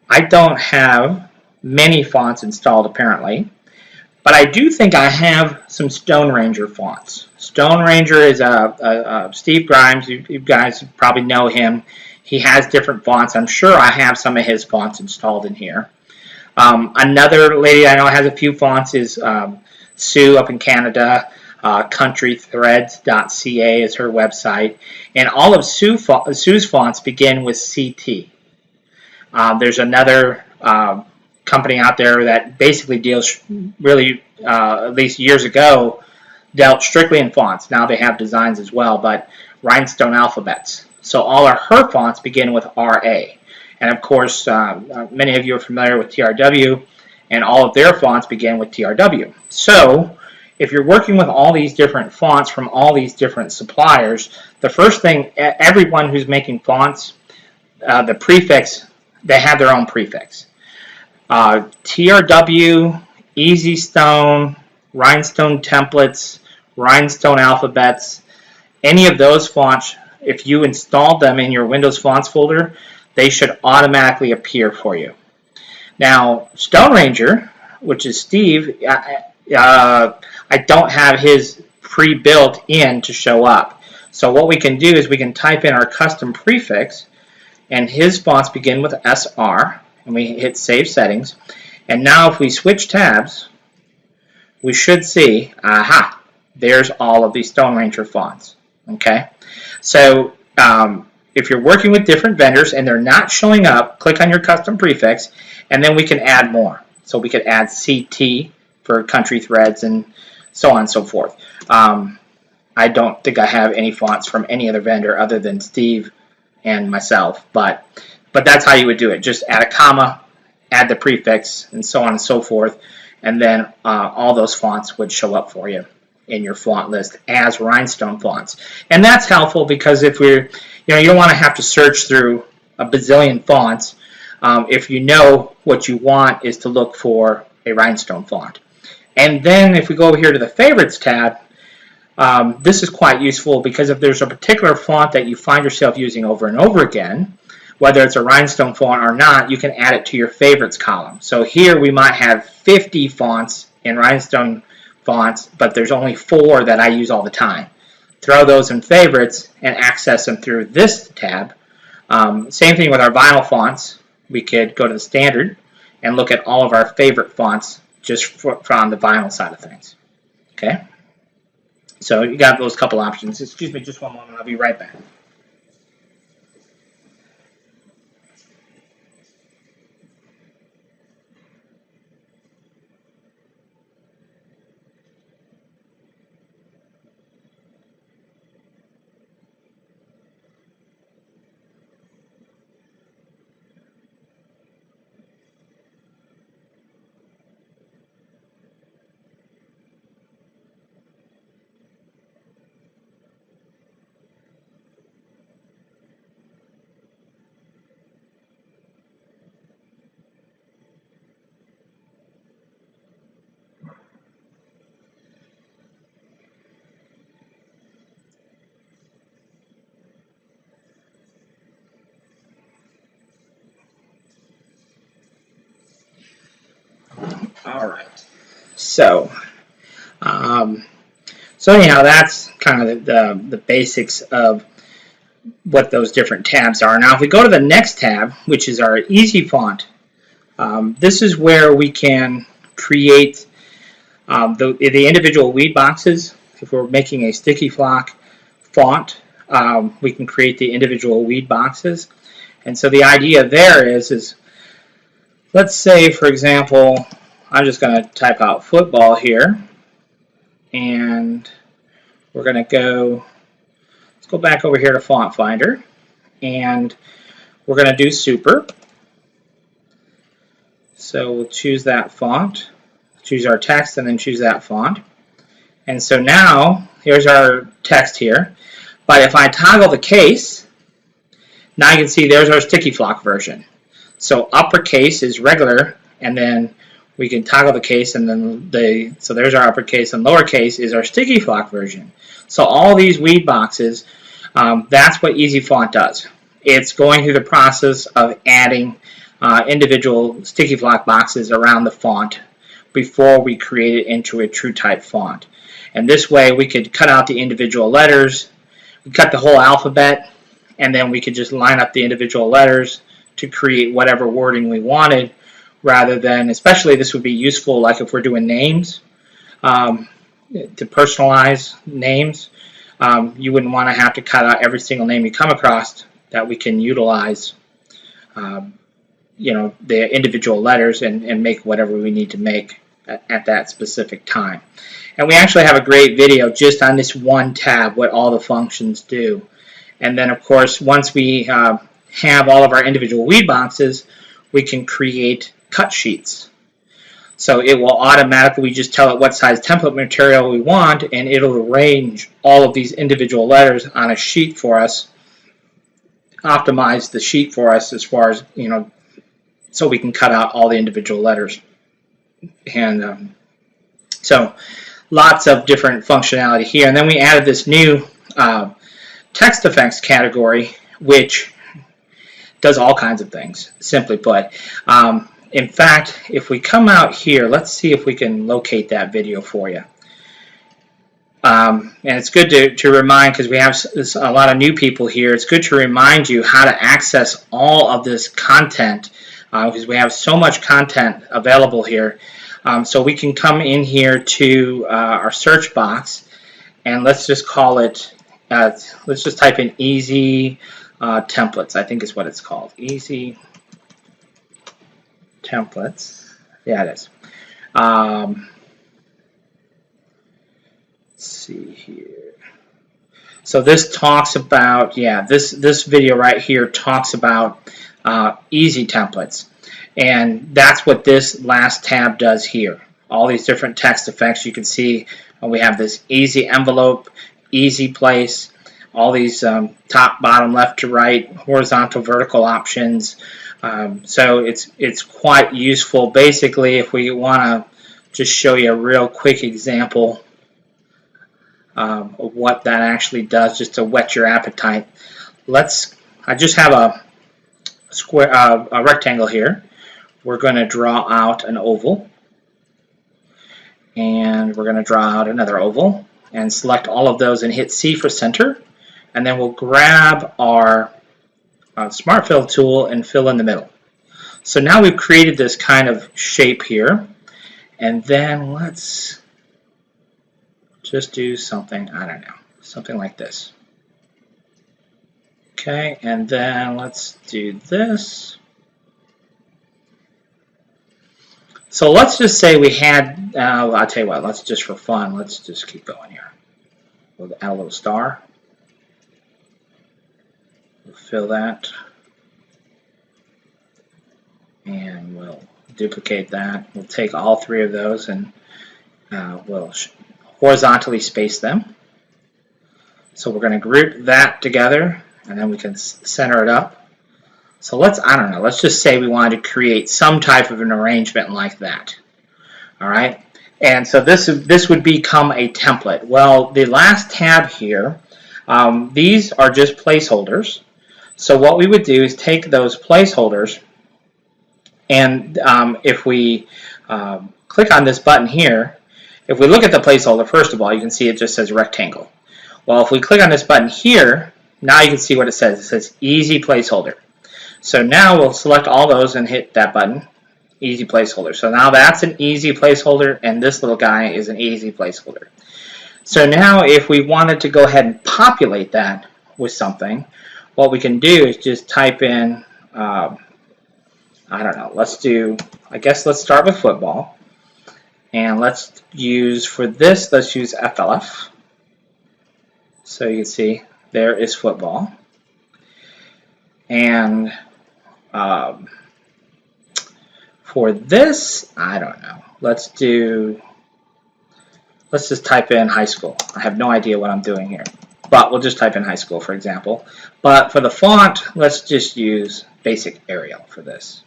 I don't have many fonts installed apparently, but I do think I have some Stone Ranger fonts. Stone Ranger is Steve Grimes. You guys probably know him. He has different fonts. I'm sure I have some of his fonts installed in here. Another lady I know has a few fonts is Sue up in Canada. Countrythreads.ca is her website. And all of Sue's fonts begin with CT. There's another company out there that basically deals really, at least years ago, dealt strictly in fonts. Now they have designs as well, but rhinestone alphabets. So all of her fonts begin with RA. And of course, many of you are familiar with TRW, and all of their fonts begin with TRW. So if you're working with all these different fonts from all these different suppliers, the first thing, everyone who's making fonts, the prefix, they have their own prefix. TRW, Easy Stone, Rhinestone Templates, Rhinestone Alphabets, any of those fonts, if you installed them in your Windows Fonts folder, they should automatically appear for you. Now, Stone Ranger, which is Steve, I don't have his pre-built in to show up. So what we can do is we can type in our custom prefix, and his fonts begin with SR, and we hit Save Settings. And now if we switch tabs, we should see, aha, there's all of these Stone Ranger fonts. Okay, so if you're working with different vendors and they're not showing up, click on your custom prefix, and then we can add more. So we could add CT for country threads and so on and so forth. I don't think I have any fonts from any other vendor other than Steve and myself, but that's how you would do it. Just add a comma, add the prefix, and so on and so forth, and then all those fonts would show up for you in your font list as rhinestone fonts. And that's helpful because if we're, you don't want to have to search through a bazillion fonts. If you know what you want is to look for a rhinestone font. And then if we go over here to the favorites tab, this is quite useful because if there's a particular font that you find yourself using over and over again, whether it's a rhinestone font or not, you can add it to your favorites column. So here we might have 50 fonts in rhinestone fonts, but there's only 4 that I use all the time. Throw those in favorites and access them through this tab. Same thing with our vinyl fonts. We could go to the standard and look at all of our favorite fonts just from the vinyl side of things. Okay, so you got those couple options. Excuse me just one moment, I'll be right back. All right. So anyhow, that's kind of the basics of what those different tabs are. Now, if we go to the next tab, which is our Easy Font, this is where we can create the individual weed boxes. If we're making a sticky flock font, we can create the individual weed boxes. And so the idea there is let's say, for example, I'm just going to type out football here, and we're going to go, let's go back over here to Font Finder, and we're going to do super. So we'll choose that font, choose our text, and then choose that font. And so now, here's our text here. But if I toggle the case, now you can see there's our sticky flock version. So uppercase is regular, and then we can toggle the case, and then so there's our uppercase, and lowercase is our sticky flock version. So all these weed boxes, that's what Easy Font does. It's going through the process of adding individual sticky flock boxes around the font before we create it into a true type font. And this way we could cut out the individual letters, we cut the whole alphabet, and then we could just line up the individual letters to create whatever wording we wanted, rather than, especially this would be useful like if we're doing names, to personalize names. You wouldn't want to have to cut out every single name you come across, that we can utilize the individual letters and make whatever we need to make at that specific time. And we actually have a great video just on this one tab, what all the functions do. And then, of course, once we have all of our individual weed boxes, we can create cut sheets. So it will automatically, we just tell it what size template material we want, and it'll arrange all of these individual letters on a sheet for us, optimize the sheet for us as far as, so we can cut out all the individual letters. And so lots of different functionality here. And then we added this new text effects category, which does all kinds of things, simply put. In fact, if we come out here, let's see if we can locate that video for you. And it's good to remind, because we have a lot of new people here, it's good to remind you how to access all of this content, because we have so much content available here. So we can come in here to our search box, and let's just call it, let's just type in easy templates, I think is what it's called. Easy templates. Yeah, it is. Let's see here. So this talks about, this video right here talks about easy templates. And that's what this last tab does here. All these different text effects. You can see we have this easy envelope, easy place, all these top, bottom, left to right, horizontal, vertical options. So it's quite useful. Basically, if we want to just show you a real quick example of what that actually does, just to whet your appetite. I just have a square, a rectangle here. We're going to draw out an oval, and we're going to draw out another oval, and select all of those and hit C for center, and then we'll grab our Smart Fill tool and fill in the middle. So now we've created this kind of shape here, and then let's just do something, I don't know, something like this. Okay, and then let's do this. So let's just say we had, I'll tell you what, let's just for fun, let's just keep going here. We'll add a little star. We'll fill that. And we'll duplicate that. We'll take all three of those and we'll horizontally space them. So we're going to group that together, and then we can center it up. So I don't know, let's just say we wanted to create some type of an arrangement like that. All right, and so this would become a template. Well, the last tab here, these are just placeholders. So what we would do is take those placeholders, and if we click on this button here, if we look at the placeholder, first of all, you can see it just says rectangle. Well, if we click on this button here, now you can see what it says. It says easy placeholder. So now we'll select all those and hit that button, easy placeholder. So now that's an easy placeholder, and this little guy is an easy placeholder. So now if we wanted to go ahead and populate that with something, what we can do is just type in, I don't know, I guess let's start with football. And let's use, for this, let's use FLF. So you can see there is football. And for this, I don't know, let's just type in high school. I have no idea what I'm doing here, but we'll just type in high school, for example. But for the font, let's just use basic Arial for this.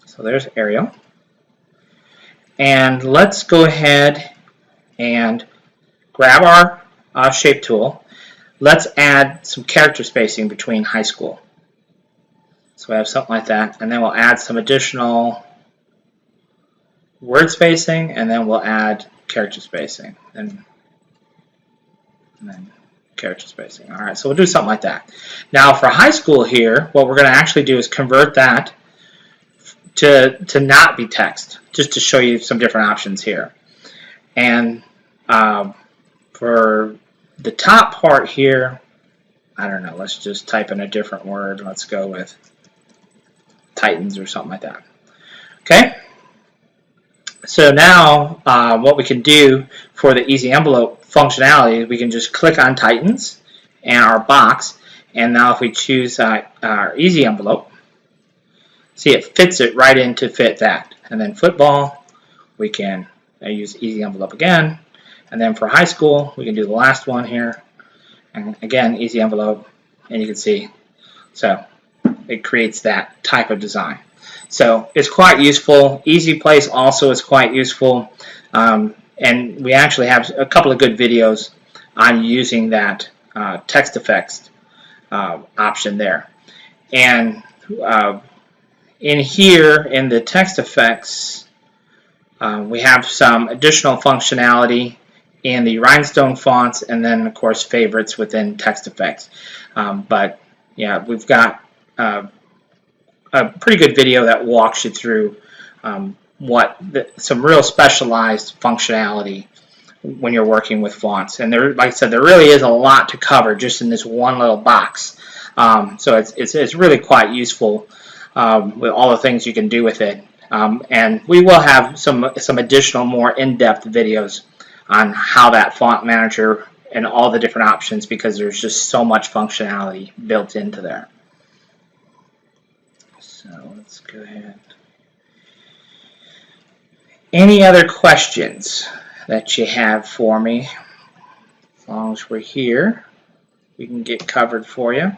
So there's Arial. And let's go ahead and grab our shape tool. Let's add some character spacing between high school. So we have something like that, and then we'll add some additional word spacing, and then we'll add character spacing, and then character spacing. All right, so we'll do something like that. Now for high school here, what we're going to actually do is convert that to not be text, just to show you some different options here. And for the top part here, I don't know, let's just type in a different word. Let's go with Titans or something like that. Okay, So now what we can do for the easy envelope functionality, we can just click on Titans and our box, and now if we choose our easy envelope, see it fits it right in to fit that. And then football, we can use easy envelope again, and then for high school, we can do the last one here, and again, easy envelope, and you can see, so it creates that type of design. So it's quite useful. Easy Place also is quite useful, and we actually have a couple of good videos on using that text effects option there. And in here, in the text effects, we have some additional functionality in the rhinestone fonts, and then of course favorites within text effects. But yeah, we've got a pretty good video that walks you through some real specialized functionality when you're working with fonts. And there, like I said, there really is a lot to cover just in this one little box. So it's really quite useful with all the things you can do with it. And we will have some additional more in-depth videos on how that font manager and all the different options, because there's just so much functionality built into there. So let's go ahead. Any other questions that you have for me? As long as we're here, we can get covered for you.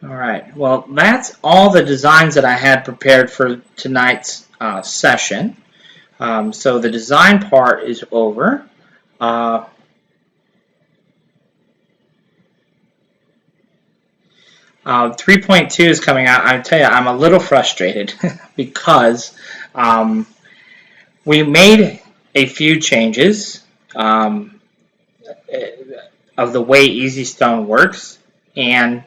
All right, well, that's all the designs that I had prepared for tonight's session. So the design part is over. 3.2 is coming out. I tell you, I'm a little frustrated because we made a few changes of the way EasyStone works, and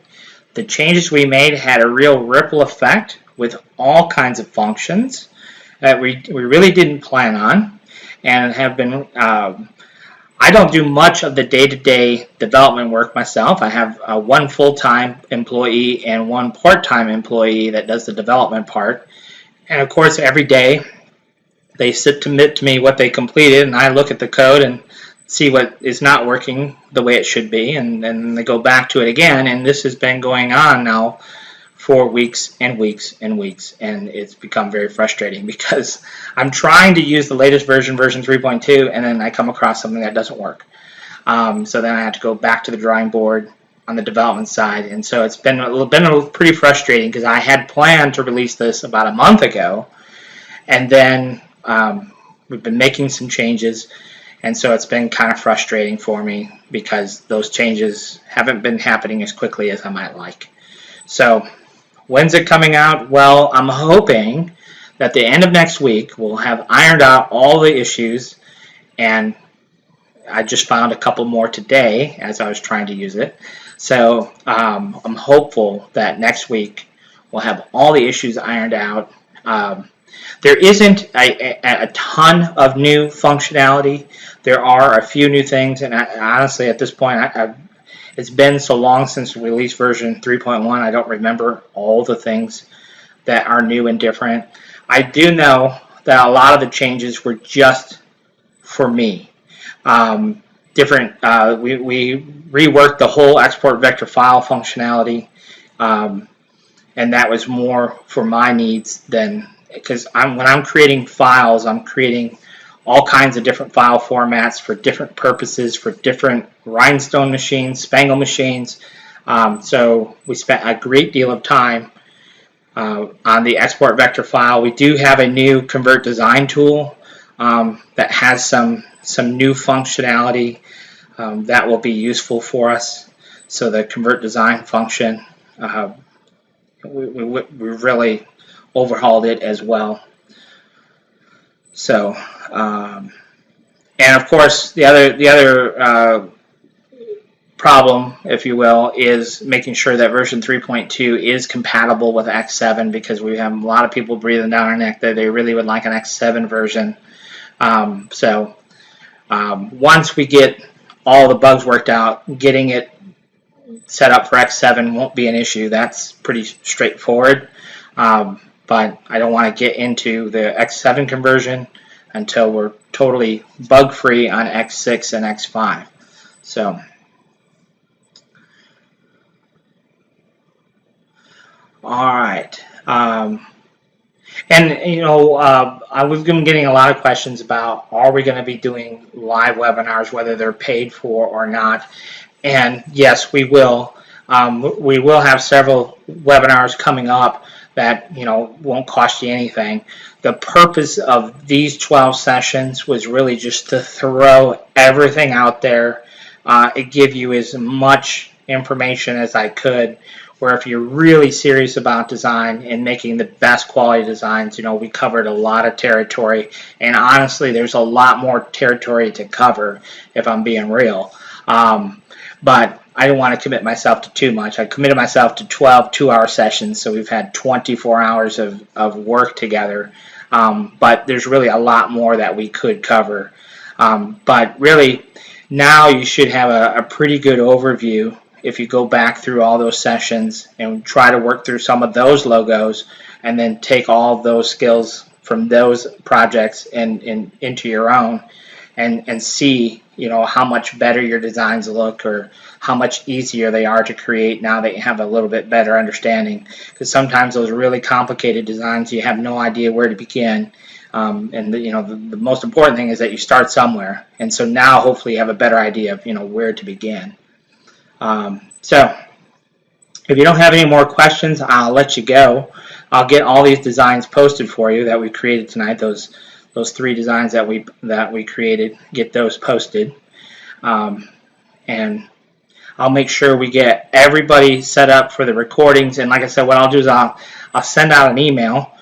the changes we made had a real ripple effect with all kinds of functions that we really didn't plan on, and have been I don't do much of the day-to-day development work myself. I have one full-time employee and one part-time employee that does the development part. And of course, every day they submit to me what they completed, and I look at the code and see what is not working the way it should be, and then they go back to it again. And this has been going on now for weeks and weeks and weeks, and it's become very frustrating because I'm trying to use the latest version 3.2, and then I come across something that doesn't work. So then I have to go back to the drawing board on the development side, and so it's been pretty frustrating because I had planned to release this about a month ago, and then we've been making some changes, and so it's been kind of frustrating for me because those changes haven't been happening as quickly as I might like. So when's it coming out? Well, I'm hoping that the end of next week we'll have ironed out all the issues, and I just found a couple more today as I was trying to use it. So I'm hopeful that next week we'll have all the issues ironed out. There isn't a ton of new functionality. There are a few new things, and honestly at this point it's been so long since we released version 3.1, I don't remember all the things that are new and different. I do know that a lot of the changes were just for me. We reworked the whole export vector file functionality, and that was more for my needs than, because when I'm creating files, I'm creating all kinds of different file formats for different purposes, for different rhinestone machines, spangle machines. So we spent a great deal of time on the export vector file. We do have a new convert design tool that has some new functionality that will be useful for us. So the convert design function, we really overhauled it as well. So, and of course, the other problem, if you will, is making sure that version 3.2 is compatible with X7, because we have a lot of people breathing down our neck that they really would like an X7 version. So once we get all the bugs worked out, getting it setup for X7 won't be an issue. That's pretty straightforward. But I don't want to get into the X7 conversion until we're totally bug-free on X6 and X5. So, all right. And, you know, I've been getting a lot of questions about, are we going to be doing live webinars, whether they're paid for or not? And yes, we will. We will have several webinars coming up that, you know, won't cost you anything. The purpose of these 12 sessions was really just to throw everything out there, and give you as much information as I could, where if you're really serious about design and making the best quality designs, you know, we covered a lot of territory, and honestly, there's a lot more territory to cover if I'm being real. But I don't want to commit myself to too much. I committed myself to 12 two-hour sessions, so we've had 24 hours of work together. But there's really a lot more that we could cover. But really, now you should have a pretty good overview if you go back through all those sessions and try to work through some of those logos, and then take all of those skills from those projects and into your own, and see, you know, how much better your designs look, or how much easier they are to create now that you have a little bit better understanding. Because sometimes those really complicated designs, you have no idea where to begin. And you know, the most important thing is that you start somewhere. And so now hopefully you have a better idea of, you know, where to begin. So if you don't have any more questions, I'll let you go. I'll get all these designs posted for you that we created tonight. Those 3 designs that we created, get those posted, and I'll make sure we get everybody set up for the recordings. And like I said, what I'll do is I'll send out an email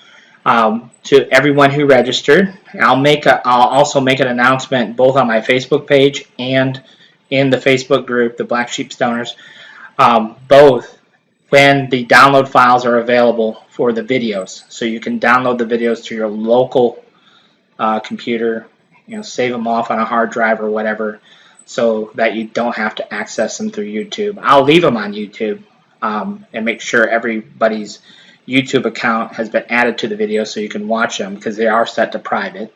to everyone who registered. I'll also make an announcement both on my Facebook page and in the Facebook group, the Black Sheep Stoners, both when the download files are available for the videos. So you can download the videos to your local computer, you know, save them off on a hard drive or whatever, so that you don't have to access them through YouTube. I'll leave them on YouTube, and make sure everybody's YouTube account has been added to the video so you can watch them, because they are set to private.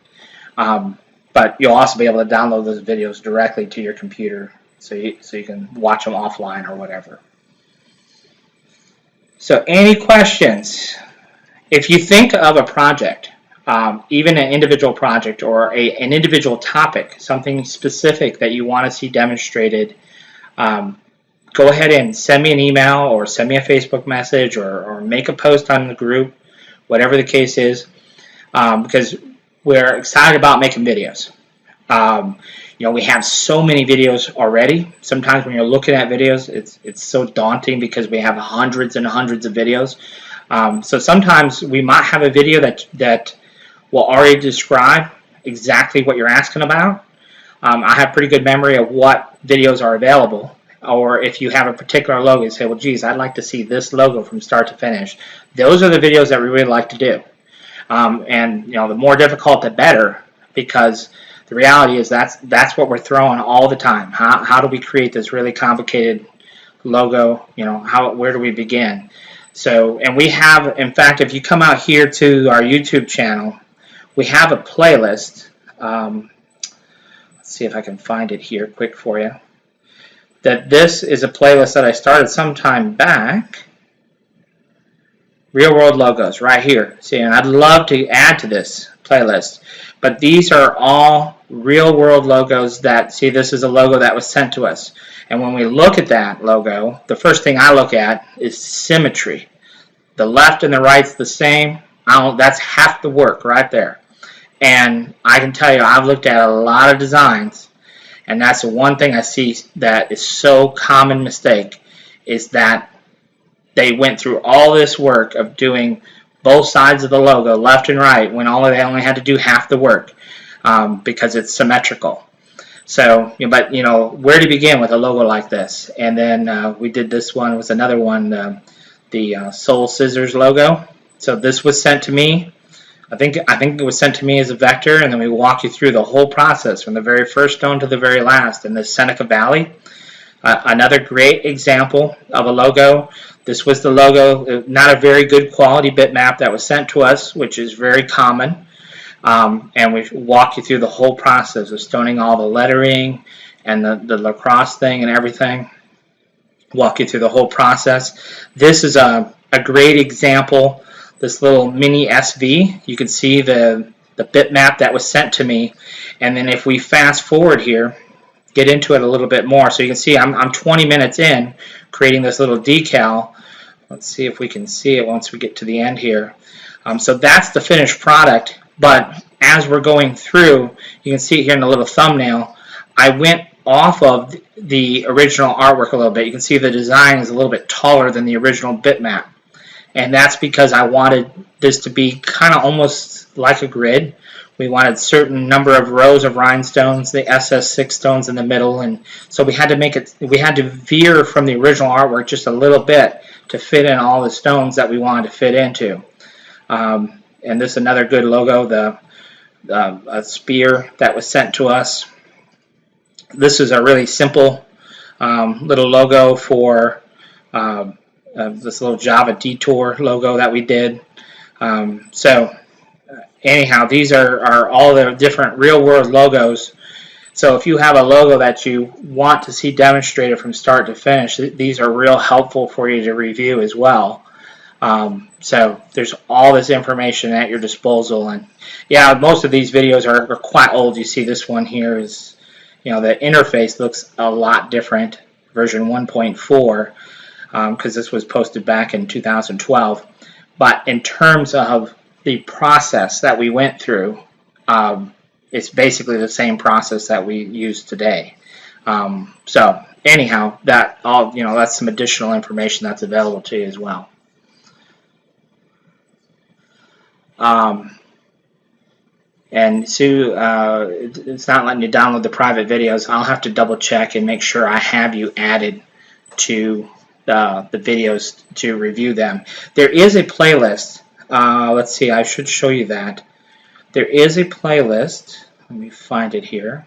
But you'll also be able to download those videos directly to your computer, so you can watch them offline or whatever. So any questions? If you think of a project, even an individual project or an individual topic, something specific that you want to see demonstrated, go ahead and send me an email or send me a Facebook message, or make a post on the group, whatever the case is, because we're excited about making videos. You know, we have so many videos already. Sometimes when you're looking at videos, it's so daunting because we have hundreds and hundreds of videos. So sometimes we might have a video that will already describe exactly what you're asking about. I have pretty good memory of what videos are available. Or if you have a particular logo, you say, well, geez, I'd like to see this logo from start to finish. Those are the videos that we really like to do. And you know, the more difficult, the better, because the reality is that's what we're throwing all the time. How do we create this really complicated logo? You know, where do we begin? So, and we have, in fact, if you come out here to our YouTube channel, we have a playlist. Let's see if I can find it here quick for you. This is a playlist that I started some time back. Real world logos right here. See, and I'd love to add to this playlist, but these are all real world logos that, see, this is a logo that was sent to us. And when we look at that logo, the first thing I look at is symmetry. The left and the right's the same. That's half the work right there. And I can tell you, I've looked at a lot of designs, and that's the one thing I see that is so common mistake, is that they went through all this work of doing both sides of the logo, left and right, when they only had to do half the work, because it's symmetrical. So, but you know, where to begin with a logo like this? And then we did this one, was another one, the Soul Scissors logo. So this was sent to me. I think it was sent to me as a vector, and then we walk you through the whole process from the very first stone to the very last in the Seneca Valley. Another great example of a logo. This was the logo, not a very good quality bitmap that was sent to us, which is very common. And we walk you through the whole process of stoning all the lettering and the lacrosse thing and everything. Walk you through the whole process. This is a great example. This little mini SV, you can see the bitmap that was sent to me. And then if we fast forward here, get into it a little bit more, so you can see I'm 20 minutes in creating this little decal. Let's see if we can see it once we get to the end here. So that's the finished product, but as we're going through, you can see here in the little thumbnail, I went off of the original artwork a little bit. You can see the design is a little bit taller than the original bitmap, and that's because I wanted this to be kind of almost like a grid. We wanted a certain number of rows of rhinestones, the SS6 stones in the middle, and so we had to make it. We had to veer from the original artwork just a little bit to fit in all the stones that we wanted to fit into. And this is another good logo, a spear that was sent to us. This is a really simple little logo for this little Java detour logo that we did. Anyhow, these are all the different real-world logos. So if you have a logo that you want to see demonstrated from start to finish, these are real helpful for you to review as well. So there's all this information at your disposal. And yeah, most of these videos are quite old. You see this one here is, the interface looks a lot different, version 1.4, because this was posted back in 2012. But in terms of the process that we went through, it's basically the same process that we use today. So anyhow, that's some additional information that's available to you as well. And Sue, it's not letting you download the private videos. I'll have to double check and make sure I have you added to the videos to review them. There is a playlist. Let's see, I should show you that. There is a playlist. Let me find it here.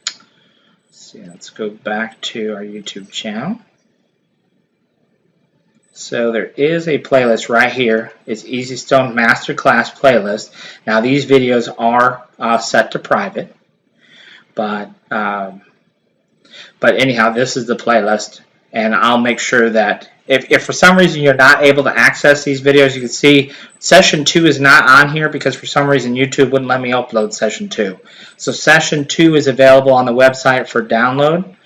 Let's see, let's go back to our YouTube channel. So there is a playlist right here. It's Easy Stone Masterclass playlist. Now these videos are set to private, but anyhow, this is the playlist, and I'll make sure that if for some reason you're not able to access these videos, you can see session 2 is not on here because for some reason YouTube wouldn't let me upload session 2. So session 2 is available on the website for download,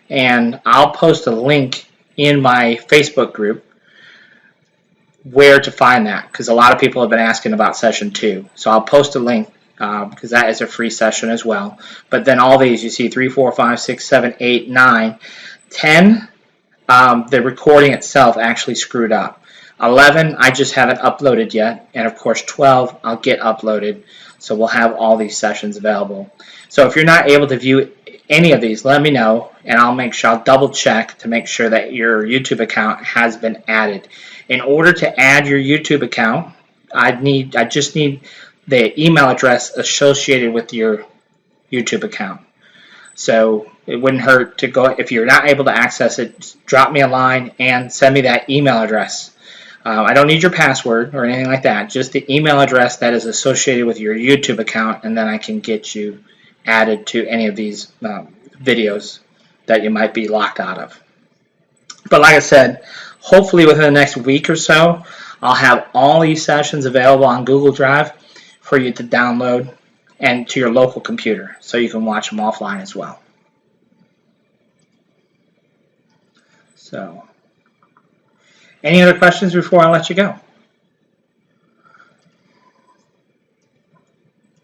and I'll post a link in my Facebook group where to find that, because a lot of people have been asking about session 2. So I'll post a link because that is a free session as well. But then all these, you see 3, 4, 5, 6, 7, 8, 9, 10, the recording itself actually screwed up. 11, I just haven't uploaded yet. And of course 12, I'll get uploaded. So we'll have all these sessions available. So if you're not able to view any of these, let me know, and I'll double check to make sure that your YouTube account has been added. In order to add your YouTube account, I just need the email address associated with your YouTube account. So it wouldn't hurt to go, if you're not able to access it, drop me a line and send me that email address. I don't need your password or anything like that, just the email address that is associated with your YouTube account, and then I can get you added to any of these videos that you might be locked out of. But like I said, hopefully within the next week or so, I'll have all these sessions available on Google Drive for you to download and to your local computer, so you can watch them offline as well. So, any other questions before I let you go?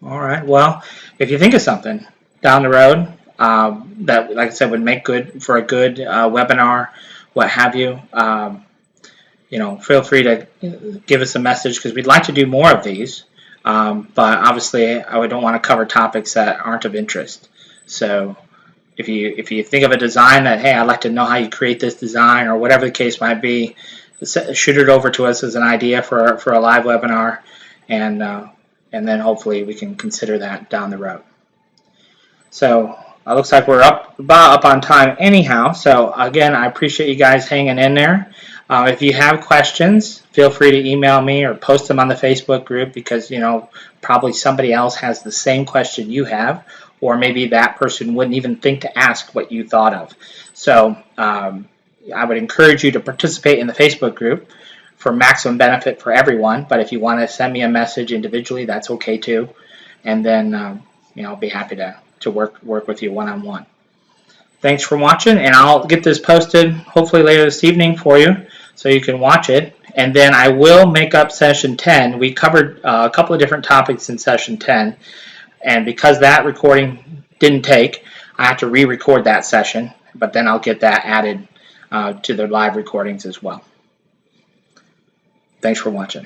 All right, well, if you think of something down the road that, like I said, would make good for a good webinar, what have you, feel free to give us a message, because we'd like to do more of these, but obviously I don't want to cover topics that aren't of interest. So if you think of a design that, hey, I'd like to know how you create this design, or whatever the case might be, shoot it over to us as an idea for a live webinar, and then hopefully we can consider that down the road. So looks like we're about up on time anyhow. So again, I appreciate you guys hanging in there. If you have questions, feel free to email me or post them on the Facebook group, because probably somebody else has the same question you have, or maybe that person wouldn't even think to ask what you thought of. So I would encourage you to participate in the Facebook group for maximum benefit for everyone. But if you want to send me a message individually, that's okay too. And then I'll be happy to work with you one-on-one. Thanks for watching, and I'll get this posted hopefully later this evening for you so you can watch it. And then I will make up session 10. We covered a couple of different topics in session 10, and because that recording didn't take, I have to re-record that session, but then I'll get that added to the live recordings as well. Thanks for watching.